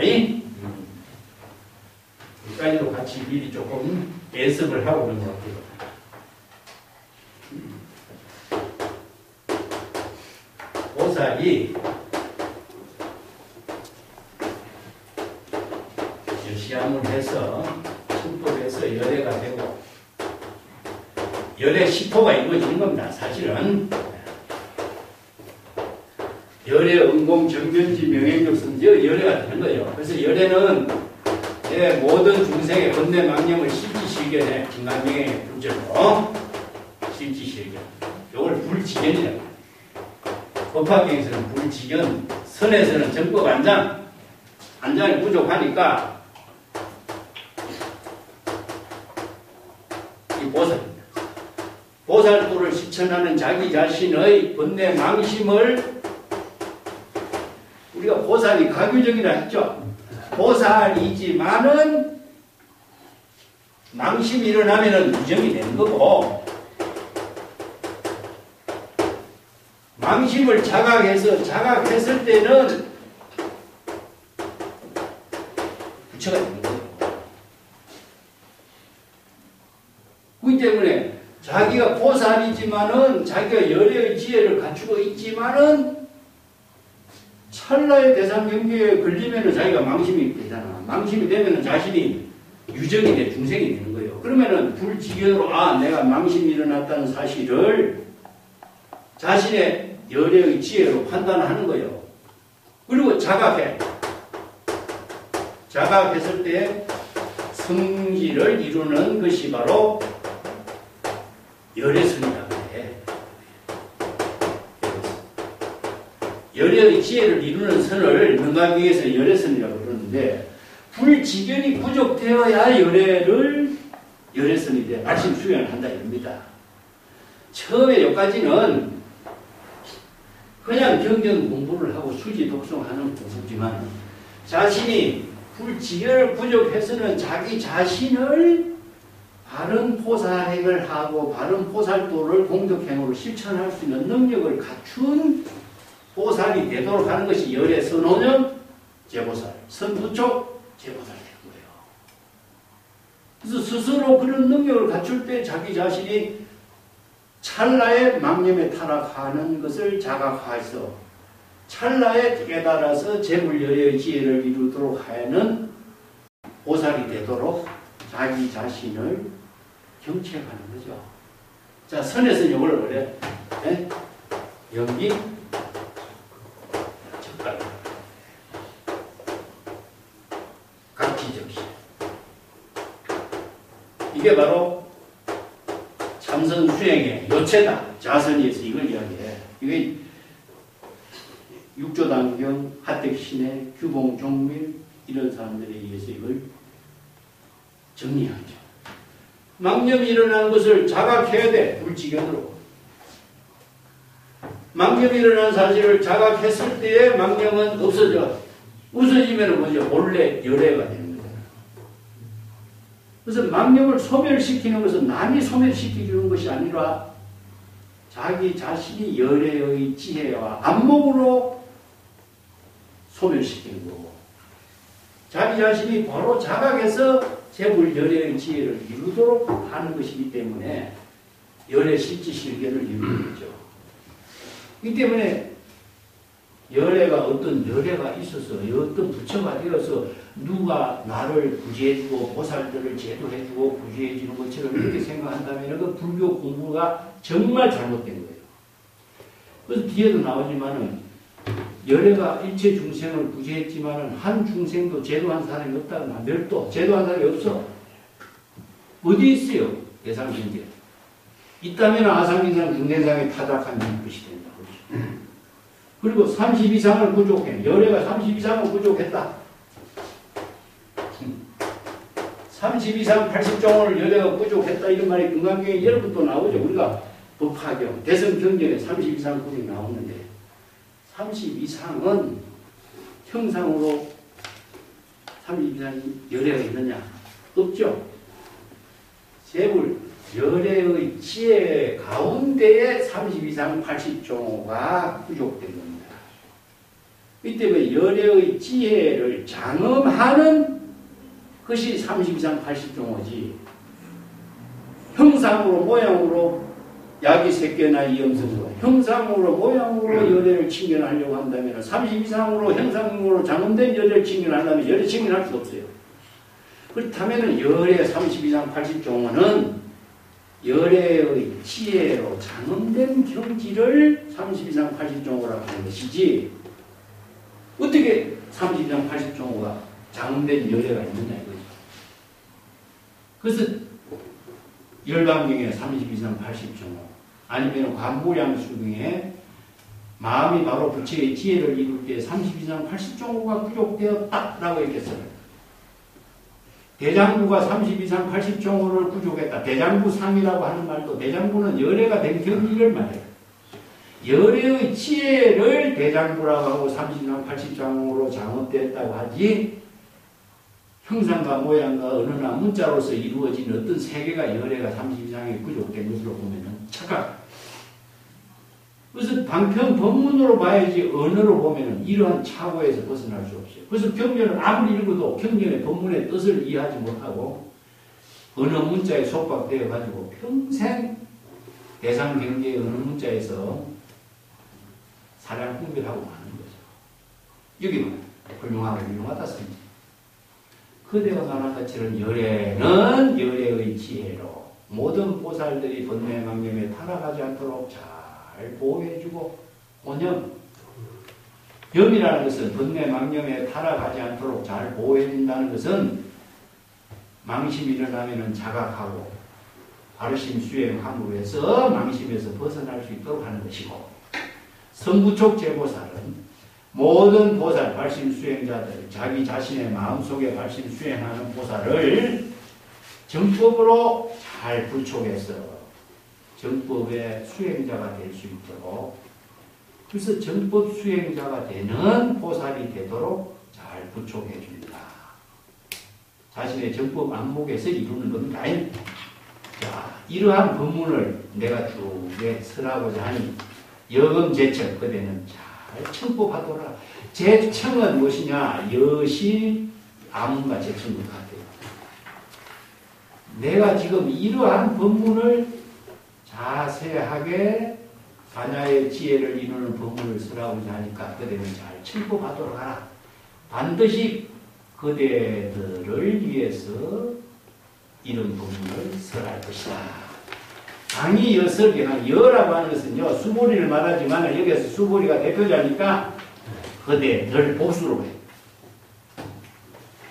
여기까지도 같이 미리 조금 연습을 하고 있는 것 같아요. 보살이 시함을 해서 충법해서 열애가 되고 열애 시포가 이루어지는 겁니다. 사실은 열애 응공 정변지 명행적 선지 열애가 되는 거예요. 그래서 열애는 내 모든 중생의 번뇌 망념을 실지실견해 진강명의 불절로 실지실견 이걸 불지견이라고 해요. 법화경에서는 불지견, 선에서는 정법 안장이 부족하니까 보살입니다. 보살도를 실천하는 자기 자신의 번뇌 망심을 우리가 보살이 가교적이라 했죠. 보살이지만은 망심이 일어나면은 유정이 되는 거고 망심을 자각했을 때는 부처가 되는 거예요. 그렇기 때문에 자기가 보살이지만은 자기가 열애의 지혜를 갖추고 있지만은 찰나의 대상 경계에 걸리면은 자기가 망심이 되잖아. 망심이 되면은 자신이 유정이 돼 중생이 되는 거예요. 그러면은 불지견으로 내가 망심이 일어났다는 사실을 자신의 열애의 지혜로 판단하는 거예요. 그리고 자각했을 때 성지를 이루는 것이 바로 열애선이라고 해. 열애의 지혜를 이루는 선을 명강경에서 열애선이라고 그러는데 불지견이 부족되어야 열애선이 돼. 말씀 수행을 한다 이럽니다. 처음에 여기까지는 그냥 경전 공부를 하고 수지 독송하는 공부지만 자신이 불지견을 부족해서는 자기 자신을 바른 포살행을 하고 바른 포살도를 공덕행으로 실천할 수 있는 능력을 갖춘 보살이 되도록 하는 것이 열애 선호념 제보살, 선부촉 제보살 되는 거예요. 그래서 스스로 그런 능력을 갖출 때 자기 자신이 찰나의 망념에 타락하는 것을 자각해서 찰나에 깨달아서 재불열애의 지혜를 이루도록 하는 보살이 되도록 자기 자신을 경책하는 거죠. 자, 선에서 이걸 원래 연기 젓갈 각지적시 이게 바로 참선 수행의 요체다. 자선에서 이걸 이야기해. 이게 육조단경, 하택신의, 규봉, 종밀 이런 사람들에 의해서 이걸 정리하죠. 망념이 일어나는 것을 자각해야 돼. 불지견으로. 망념이 일어난 사실을 자각했을 때에 망념은 없어져. 없어지면 뭐죠? 본래 열애가 되는 거잖아. 그래서 망념을 소멸시키는 것은 남이 소멸시켜주는 것이 아니라 자기 자신이 열애의 지혜와 안목으로 소멸시키는 거고, 자기 자신이 바로 자각해서 재물 열애의 지혜를 이루도록 하는 것이기 때문에 열애 실지 실견을 이루는 거죠. 이 때문에 열애가 어떤 열애가 있어서 어떤 부처가 되어서 누가 나를 구제해주고 보살들을 제도해주고 구제해주는 것처럼 이렇게 생각한다면 그 불교 공부가 정말 잘못된 거예요. 그래서 뒤에도 나오지만은 열애가 일체 중생을 구제했지만은 한 중생도 제도한 사람이 없다고 나 멸도 제도한 사람이 없어. 어디 있어요? 대상경계. 있다면 아상인상 중생상에 타락한 것이 된다. 그리고 30 이상을 부족해. 열애가 30 이상을 부족했다. 30 이상 80종을 열애가 부족했다. 이런 말이 금강경에 여러 번 또 나오죠. 우리가 법화경, 대성경전에 30 이상 구절이 나오는데 30 이상은 형상으로 30 이상이 열애가 있느냐? 없죠. 재물, 열애의 지혜 가운데에 30 이상 80종호가 부족된 겁니다. 이 때문에 열애의 지혜를 장엄하는 것이 30 이상 80종호지 형상으로 모양으로 약이 새끼나 이염성으로 형상으로 모양으로 열애를 칭견하려고 한다면 30 이상으로 형상으로 장엄된 열애를 칭견하려면 열애 칭견할 수 없어요. 그렇다면 열애 30 이상 80종호는 열애의 지혜로 장엄된 경지를 30 이상 80종호라고 하는 것이지 어떻게 30 이상 80종호가 장엄된 열애가 있느냐 이거죠. 그래서 열반경에 30 이상 80종호 아니면 관보량수경에 마음이 바로 부처의 지혜를 이룰 때 30 이상 80종호가 부족되었다라고 했겠어요. 대장부가 30 이상 80종호를 부족했다. 대장부상이라고 하는 말도 대장부는 열애가 된 경지를 말해요. 열애의 지혜를 대장부라고 하고 30 이상 80종호로 장업됐다고 하지 형상과 모양과 언어나 문자로서 이루어진 어떤 세계가 열애가 30 이상이 부족된 것으로 보면 착각. 그래서 방편 법문으로 봐야지 언어로 보면 이러한 착오에서 벗어날 수 없어요. 그래서 경전을 아무리 읽어도 경전의 법문의 뜻을 이해하지 못하고 언어 문자에 속박되어 가지고 평생 대상 경계의 언어 문자에서 사량분별하고 마는 거죠. 여기만 훌륭하고 훌륭하다 선지. 그대가 말한 것처럼 열애는 열애의 지혜로 모든 보살들이 번뇌망념에 타락하지 않도록 잘 보호해주고 혼념 염이라는 것은 번뇌망념에 타락하지 않도록 잘 보호해준다는 것은 망심이 일어나면 자각하고 아르심 수행함으로 해서 망심에서 벗어날 수 있도록 하는 것이고 성부촉 제보살은 모든 보살, 발심 수행자들, 자기 자신의 마음속에 발심 수행하는 보살을 정법으로 잘 불촉해서 정법의 수행자가 될 수 있도록 그래서 정법 수행자가 되는 보살이 되도록 잘 부촉해 줍니다. 자신의 정법 안목에서 이루는 겁니다. 자, 이러한 법문을 내가 쭉 설하고자 하니 여금제청 그대는 잘 청법하더라. 제청은 무엇이냐? 여시 암과 제청과 같아요. 내가 지금 이러한 법문을 자세하게 반야의 지혜를 이루는 법문을 설하고자 하니까 그대는 잘 청법하도록 하라. 반드시 그대들을 위해서 이런 법문을 설할 것이다. 강의 여설이나 여라고 하는 것은요 수보리를 말하지만 여기서 수보리가 대표자니까 그대들 복수로 해.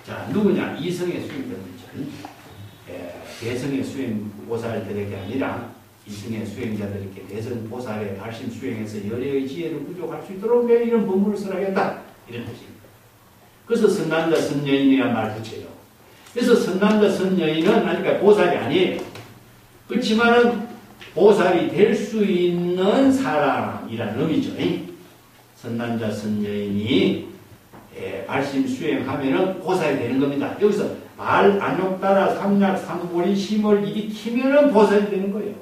자 누구냐? 이성의 수행자들이죠. 대성의 수행 보살들에게 아니라 이승의 수행자들에게 대선 보살의 발심 수행에서 열애의 지혜를 부족할 수 있도록 내 이런 법문을 설하겠다. 이런 뜻입니다. 그래서 선남자 선여인이란 말 붙여요. 그래서 선남자 선여인은 그러니까 보살이 아니에요. 그렇지만은 보살이 될 수 있는 사람이라는 의미죠. 선남자 선여인이 발심 수행하면은 보살이 되는 겁니다. 여기서 말 안욕따라 삼약 삼보리 심을 일으키면은 보살이 되는 거예요.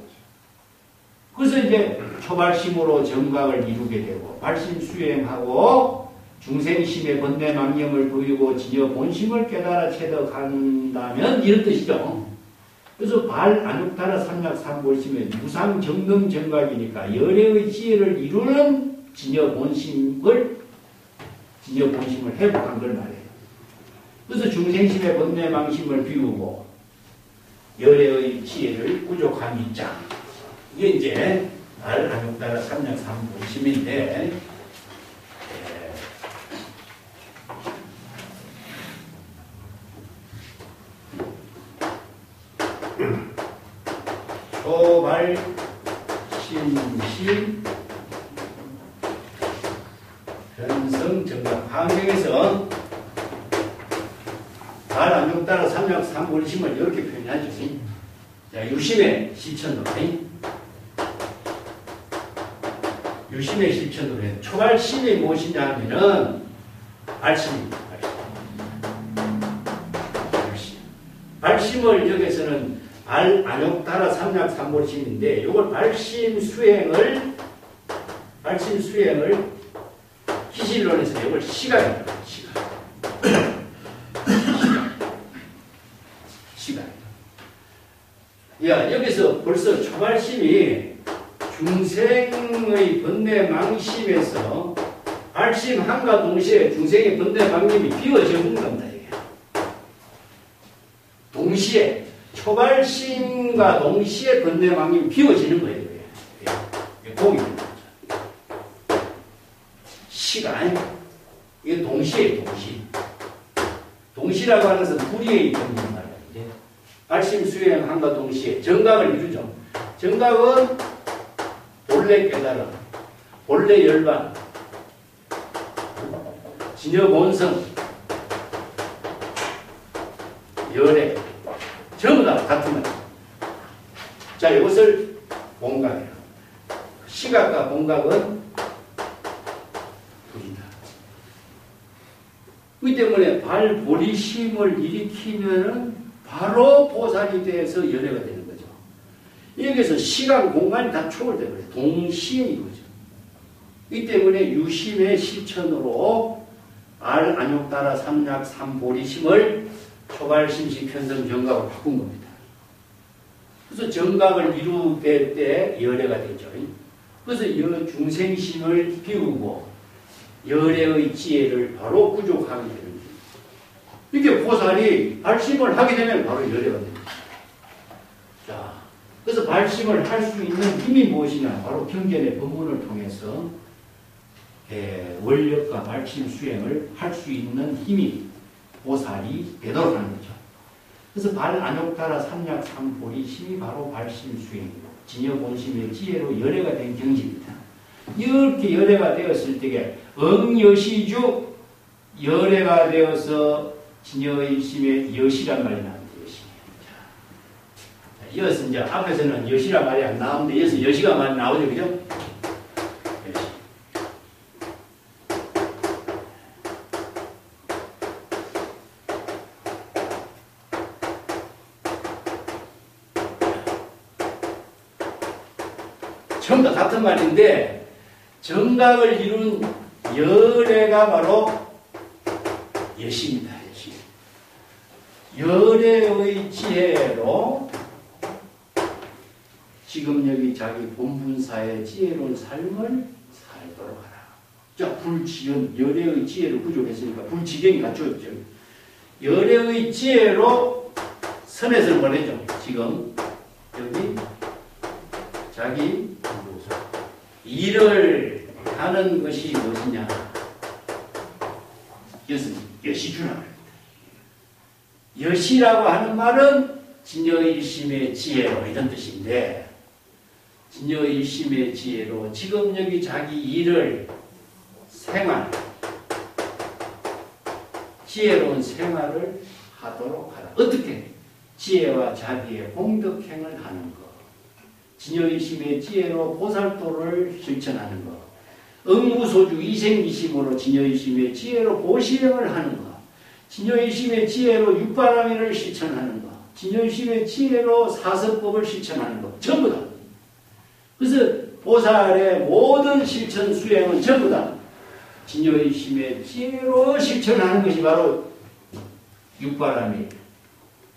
그래서 이제 초발심으로 정각을 이루게 되고 발심 수행하고 중생심의 번뇌망념을 보이고 진여 본심을 깨달아 체득한다면 이런 뜻이죠. 그래서 발 안욕따라 삼약 삼보리심은 무상 정능 정각이니까 열애의 지혜를 이루는 진여 본심을 회복한 걸 말해요. 그래서 중생심의 번뇌망심을 비우고 열애의 지혜를 부족한 입장. 이게 이제 발 안욕따라 삼약 삼보리심인데 초발심심 변성 정각 환경에서 발 안욕따라 삼약 삼보리심을 이렇게 표현하죠. 자, 유심의 실천으로 유심의 실천으로 해요. 초발심이 무엇이냐 하면은 발심입니다. 발심을 여기서는 발 안욕따라 삼약 삼보리심인데 이걸 발심 수행을 기실론에서 이걸 시각이라고 해요. 시각. 야, 여기서 벌써 초발심이 중생의 번뇌망심에서 발심함과 동시에 중생의 번뇌망심이 비워지는 겁니다. 이게. 동시에 초발심과 동시에 번뇌망심이 비워지는 거예요. 이게 공입니다. 시간. 이게 동시에 동시라고 하는 것은 불의에 있는 말이에요. 발심 수행함과 동시에 정각을 이루죠. 정각은 본래 깨달음, 본래 열반, 진여 본성, 열애 전부 다 같은 말이에요. 자, 이것을 본각이에요. 시각과 본각은 둘이다. 그 때문에 발보리심을 일으키면은 바로 보살이 돼서 열애가 되는 거죠. 여기서 시간, 공간이 다 초월되는 거예요. 동시에 이거죠. 이 때문에 유심의 실천으로 알 안욕따라 삼약 삼보리심을 초발심식 편성 정각으로 바꾼 겁니다. 그래서 정각을 이루게 때 열애가 되죠. 그래서 중생심을 비우고 열애의 지혜를 바로 구족하게 되는 거예요. 이게 보살이 발심을 하게 되면 바로 열애가 됩니다. 자, 그래서 발심을 할 수 있는 힘이 무엇이냐? 바로 경전의 법문을 통해서 원력과 발심 수행을 할 수 있는 힘이 보살이 되도록 하는 거죠. 그래서 발 안욕따라 삼약 삼보리심이 바로 발심 수행이고 진여 본심의 지혜로 열애가 된 경지입니다. 이렇게 열애가 되었을 때에 응여시주 열애가 되어서 진여일심의 여시란 말이 나옵니다. 여시. 이어서 이제 앞에서는 여시란 말이 안 나오는데 이어서 여시가 많이 나오죠, 그죠? 여시. 전부 다 같은 말인데 정각을 이룬 열애가 바로 여시입니다. 여시. 열애의 지혜로 지금 여기 자기 본분사의 지혜로운 삶을 살도록 하라. 자, 불지연, 열애의 지혜를 부족했으니까 불지경이 갖추었죠. 열애의 지혜로 선에서 보내죠. 지금 여기 자기 일을 하는 것이 무엇이냐? 이것은 여시주라고 합니다. 여시라고 하는 말은 진여일심의 지혜로 이런 뜻인데 진여일심의 지혜로 지금 여기 자기 일을 생활, 지혜로운 생활을 하도록 하라. 어떻게? 지혜와 자비의 공덕행을 하는 것. 진여의심의 지혜로 보살도를 실천하는 것. 응무소주 이생이심으로 진여의심의 지혜로 보시행을 하는 것. 진여의심의 지혜로 육바라밀을 실천하는 것. 진여의심의 지혜로 사서법을 실천하는 것. 전부 다. 그래서 보살의 모든 실천 수행은 전부 다 진여의심의 지혜로 실천하는 것이 바로 육바라밀,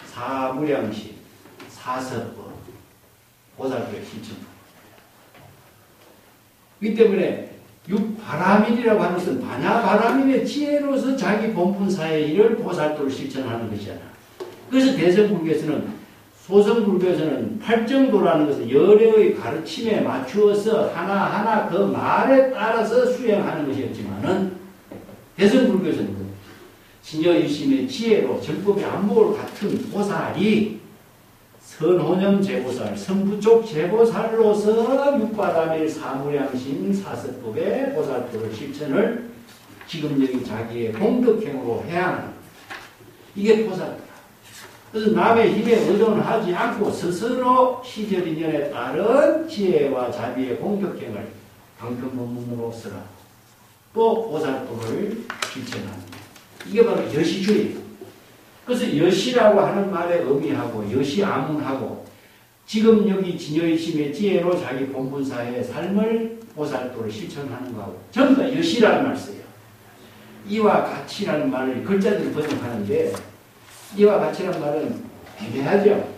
사무량심, 사서법, 보살도의 실천입니다. 그렇기 때문에 육바라밀이라고 하는 것은 반야바라밀의 지혜로서 자기 본분사의 일을 보살도를 실천하는 것이잖아. 그래서 대성불교에서는, 소성불교에서는 팔정도라는 것은 열애의 가르침에 맞추어서 하나하나 그 말에 따라서 수행하는 것이었지만은 대성불교에서는 진여의심의 지혜로 절법의 안목을 같은 보살이 선호념 제보살, 선부족 제보살로서 육바라밀 사무량심 사서법의 보살도를 실천을 지금 여기 자기의 공덕행으로 해야 하는 이게 보살도다. 그래서 남의 힘에 의존하지 않고 스스로 시절인연에 따른 지혜와 자비의 공덕행을 방편법문으로 쓰라. 또 보살도를 실천합니다. 이게 바로 여시주의예요. 그래서 여시라고 하는 말에 의미하고 여시아문하고 지금 여기 진여의심의 지혜로 자기 본분사의 삶을 보살도를 실천하는 거하고 전부 다 여시라는 말 써요. 이와 같이라는 말을 글자들이 번역하는데 이와 같이라는 말은 애매하죠.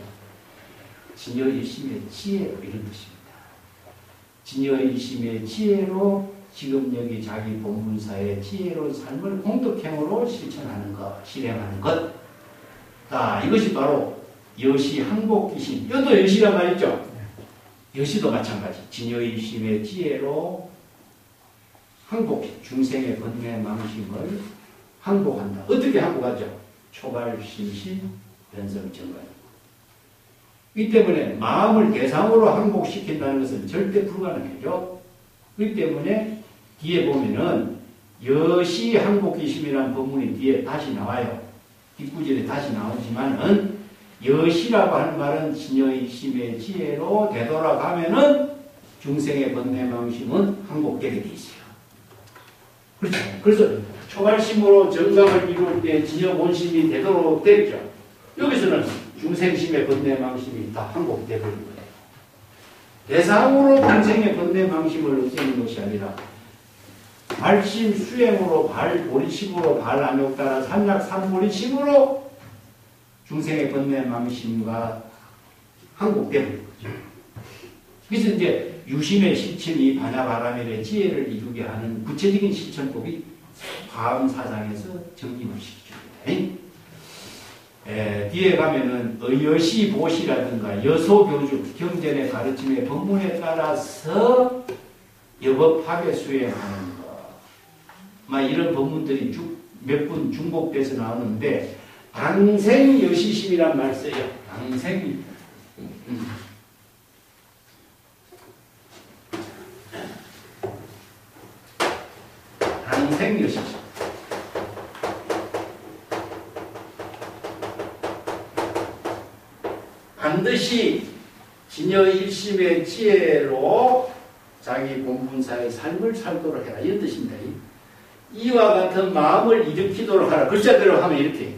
진여의심의 지혜로 이런 뜻입니다. 진여의심의 지혜로 지금 여기 자기 본분사의 지혜로운 삶을 공덕행으로 실천하는 것, 실행하는 것. 자, 이것이 바로 여시 항복기심. 이것도 여시란 말이죠. 여시도 마찬가지. 진여의심의 지혜로 항복, 중생의 번뇌 망심을 항복한다. 어떻게 항복하죠? 초발심신 변성정관. 이 때문에 마음을 대상으로 항복시킨다는 것은 절대 불가능해요. 그 때문에 뒤에 보면은 여시 항복기심이라는 법문이 뒤에 다시 나와요. 뒷구절에 다시 나오지만은 여시라고 하는 말은 진여의심의 지혜로 되돌아가면은 중생의 번뇌망심은 항복되게 돼 있어요. 그렇죠. 그래서 초발심으로 정강을 이룰 때 진여본심이 되도록 되죠. 여기서는 중생심의 번뇌망심이 다 항복되는 거예요. 대상으로 중생의 번뇌망심을 없애는 것이 아니라 발심 수행으로 발보리심으로 발안욕따라 삼약삼보리심으로 중생의 번뇌망심과 항복되는 거죠. 그래서 이제 유심의 실천이 반야바라밀의 지혜를 이루게 하는 구체적인 실천법이 화엄사상에서 정립을 시켜줍니다. 뒤에 가면은 여시보시라든가 여소교주 경전의 가르침의 법문에 따라서 여법하게 수행하는 것. 막 이런 법문들이 몇 분 중복돼서 나오는데 당생여시심이란 말 써요. 당생. 당생여시심. 반드시 진여일심의 지혜로 자기 본분사의 삶을 살도록 해라. 이런 뜻입니다. 이와 같은 마음을 일으키도록 하라. 글자대로 하면 이렇게 돼요.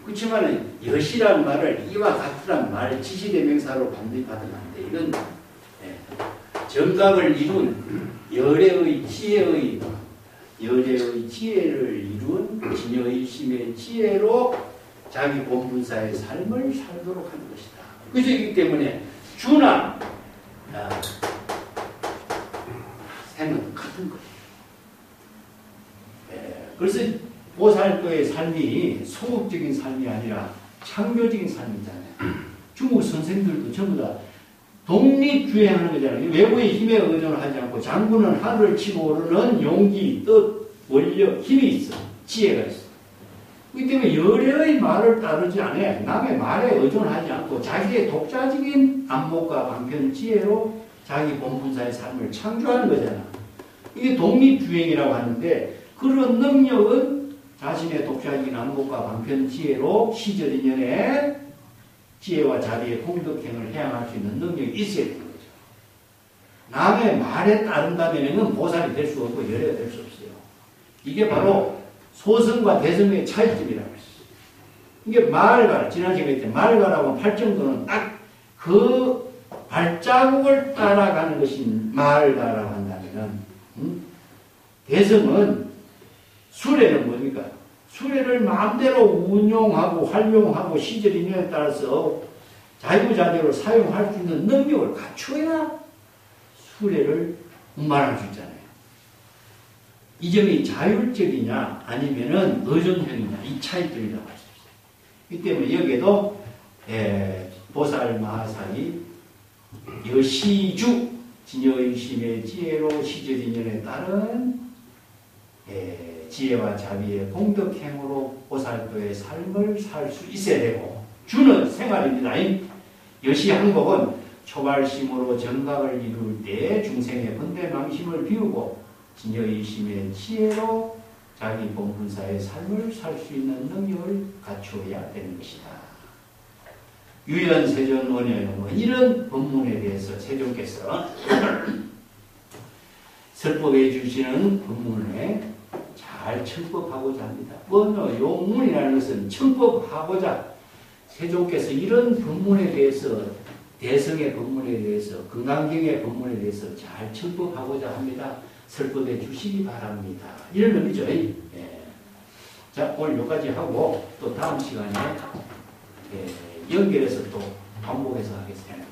그렇지만 여시란 말을 이와 같으란 말 지시대명사로 반드시 받으면 안 돼. 이건 정각을 이룬 열애의 지혜의 지혜를 이룬 진여일심의 지혜로 자기 본분사의 삶을 살도록 하는 것이다. 그렇기 때문에 주나 생은 같은 거예요. 그래서 보살도의 삶이 소극적인 삶이 아니라 창조적인 삶이잖아요. 중국 선생들도 전부 다 독립주행하는 거잖아요. 외부의 힘에 의존을 하지 않고 장군은 하늘을 치고 오르는 용기, 뜻, 원력, 힘이 있어. 지혜가 있어. 그렇기 때문에 열애의 말을 따르지 않아요. 남의 말에 의존하지 않고 자기의 독자적인 안목과 방편 지혜로 자기 본분사의 삶을 창조하는 거잖아. 이게 독립주행이라고 하는데 그런 능력은 자신의 독자적인 안목과 방편 지혜로 시절인연에 지혜와 자비의 공덕행을 해양할 수 있는 능력이 있어야 되는 거죠. 남의 말에 따른다면 보살이 될 수 없고 열애가 될 수 없어요. 이게 바로 소승과 대승의 차이점이라고 했어요. 이게 말가, 지난 시간에 때 말가라고 할 정도는 딱 그 발자국을 따라가는 것이 말가라고 한다면, 대승은 수레는 뭡니까? 수레를 마음대로 운용하고 활용하고 시절 인연에 따라서 자유자재로 사용할 수 있는 능력을 갖춰야 수레를 운반할 수 있잖아요. 이 점이 자율적이냐 아니면은 의존형이냐 이 차이점이라고 할 수 있어요. 이 때문에 여기에도 보살 마하살이 여시주 진여의심의 지혜로 시절 인연에 따른 지혜와 자비의 공덕행으로 보살도의 삶을 살 수 있어야 되고, 주는 생활입니다. 여시항복은 초발심으로 정각을 이룰 때 중생의 번뇌망심을 비우고 진여의심의 지혜로 자기 본분사의 삶을 살 수 있는 능력을 갖추어야 되는 것이다. 유연세존 원효용 이런 법문에 대해서 세존께서 설법해 주시는 법문에 잘 청법하고자 합니다. 원효용문이라는 것은 청법하고자 세존께서 이런 법문에 대해서 대성의 법문에 대해서 건강경의 법문에 대해서 잘 청법하고자 합니다. 설법해 주시기 바랍니다. 이런 의미죠. 자, 오늘 여기까지 하고 또 다음 시간에 연결해서 또 반복해서 하겠습니다.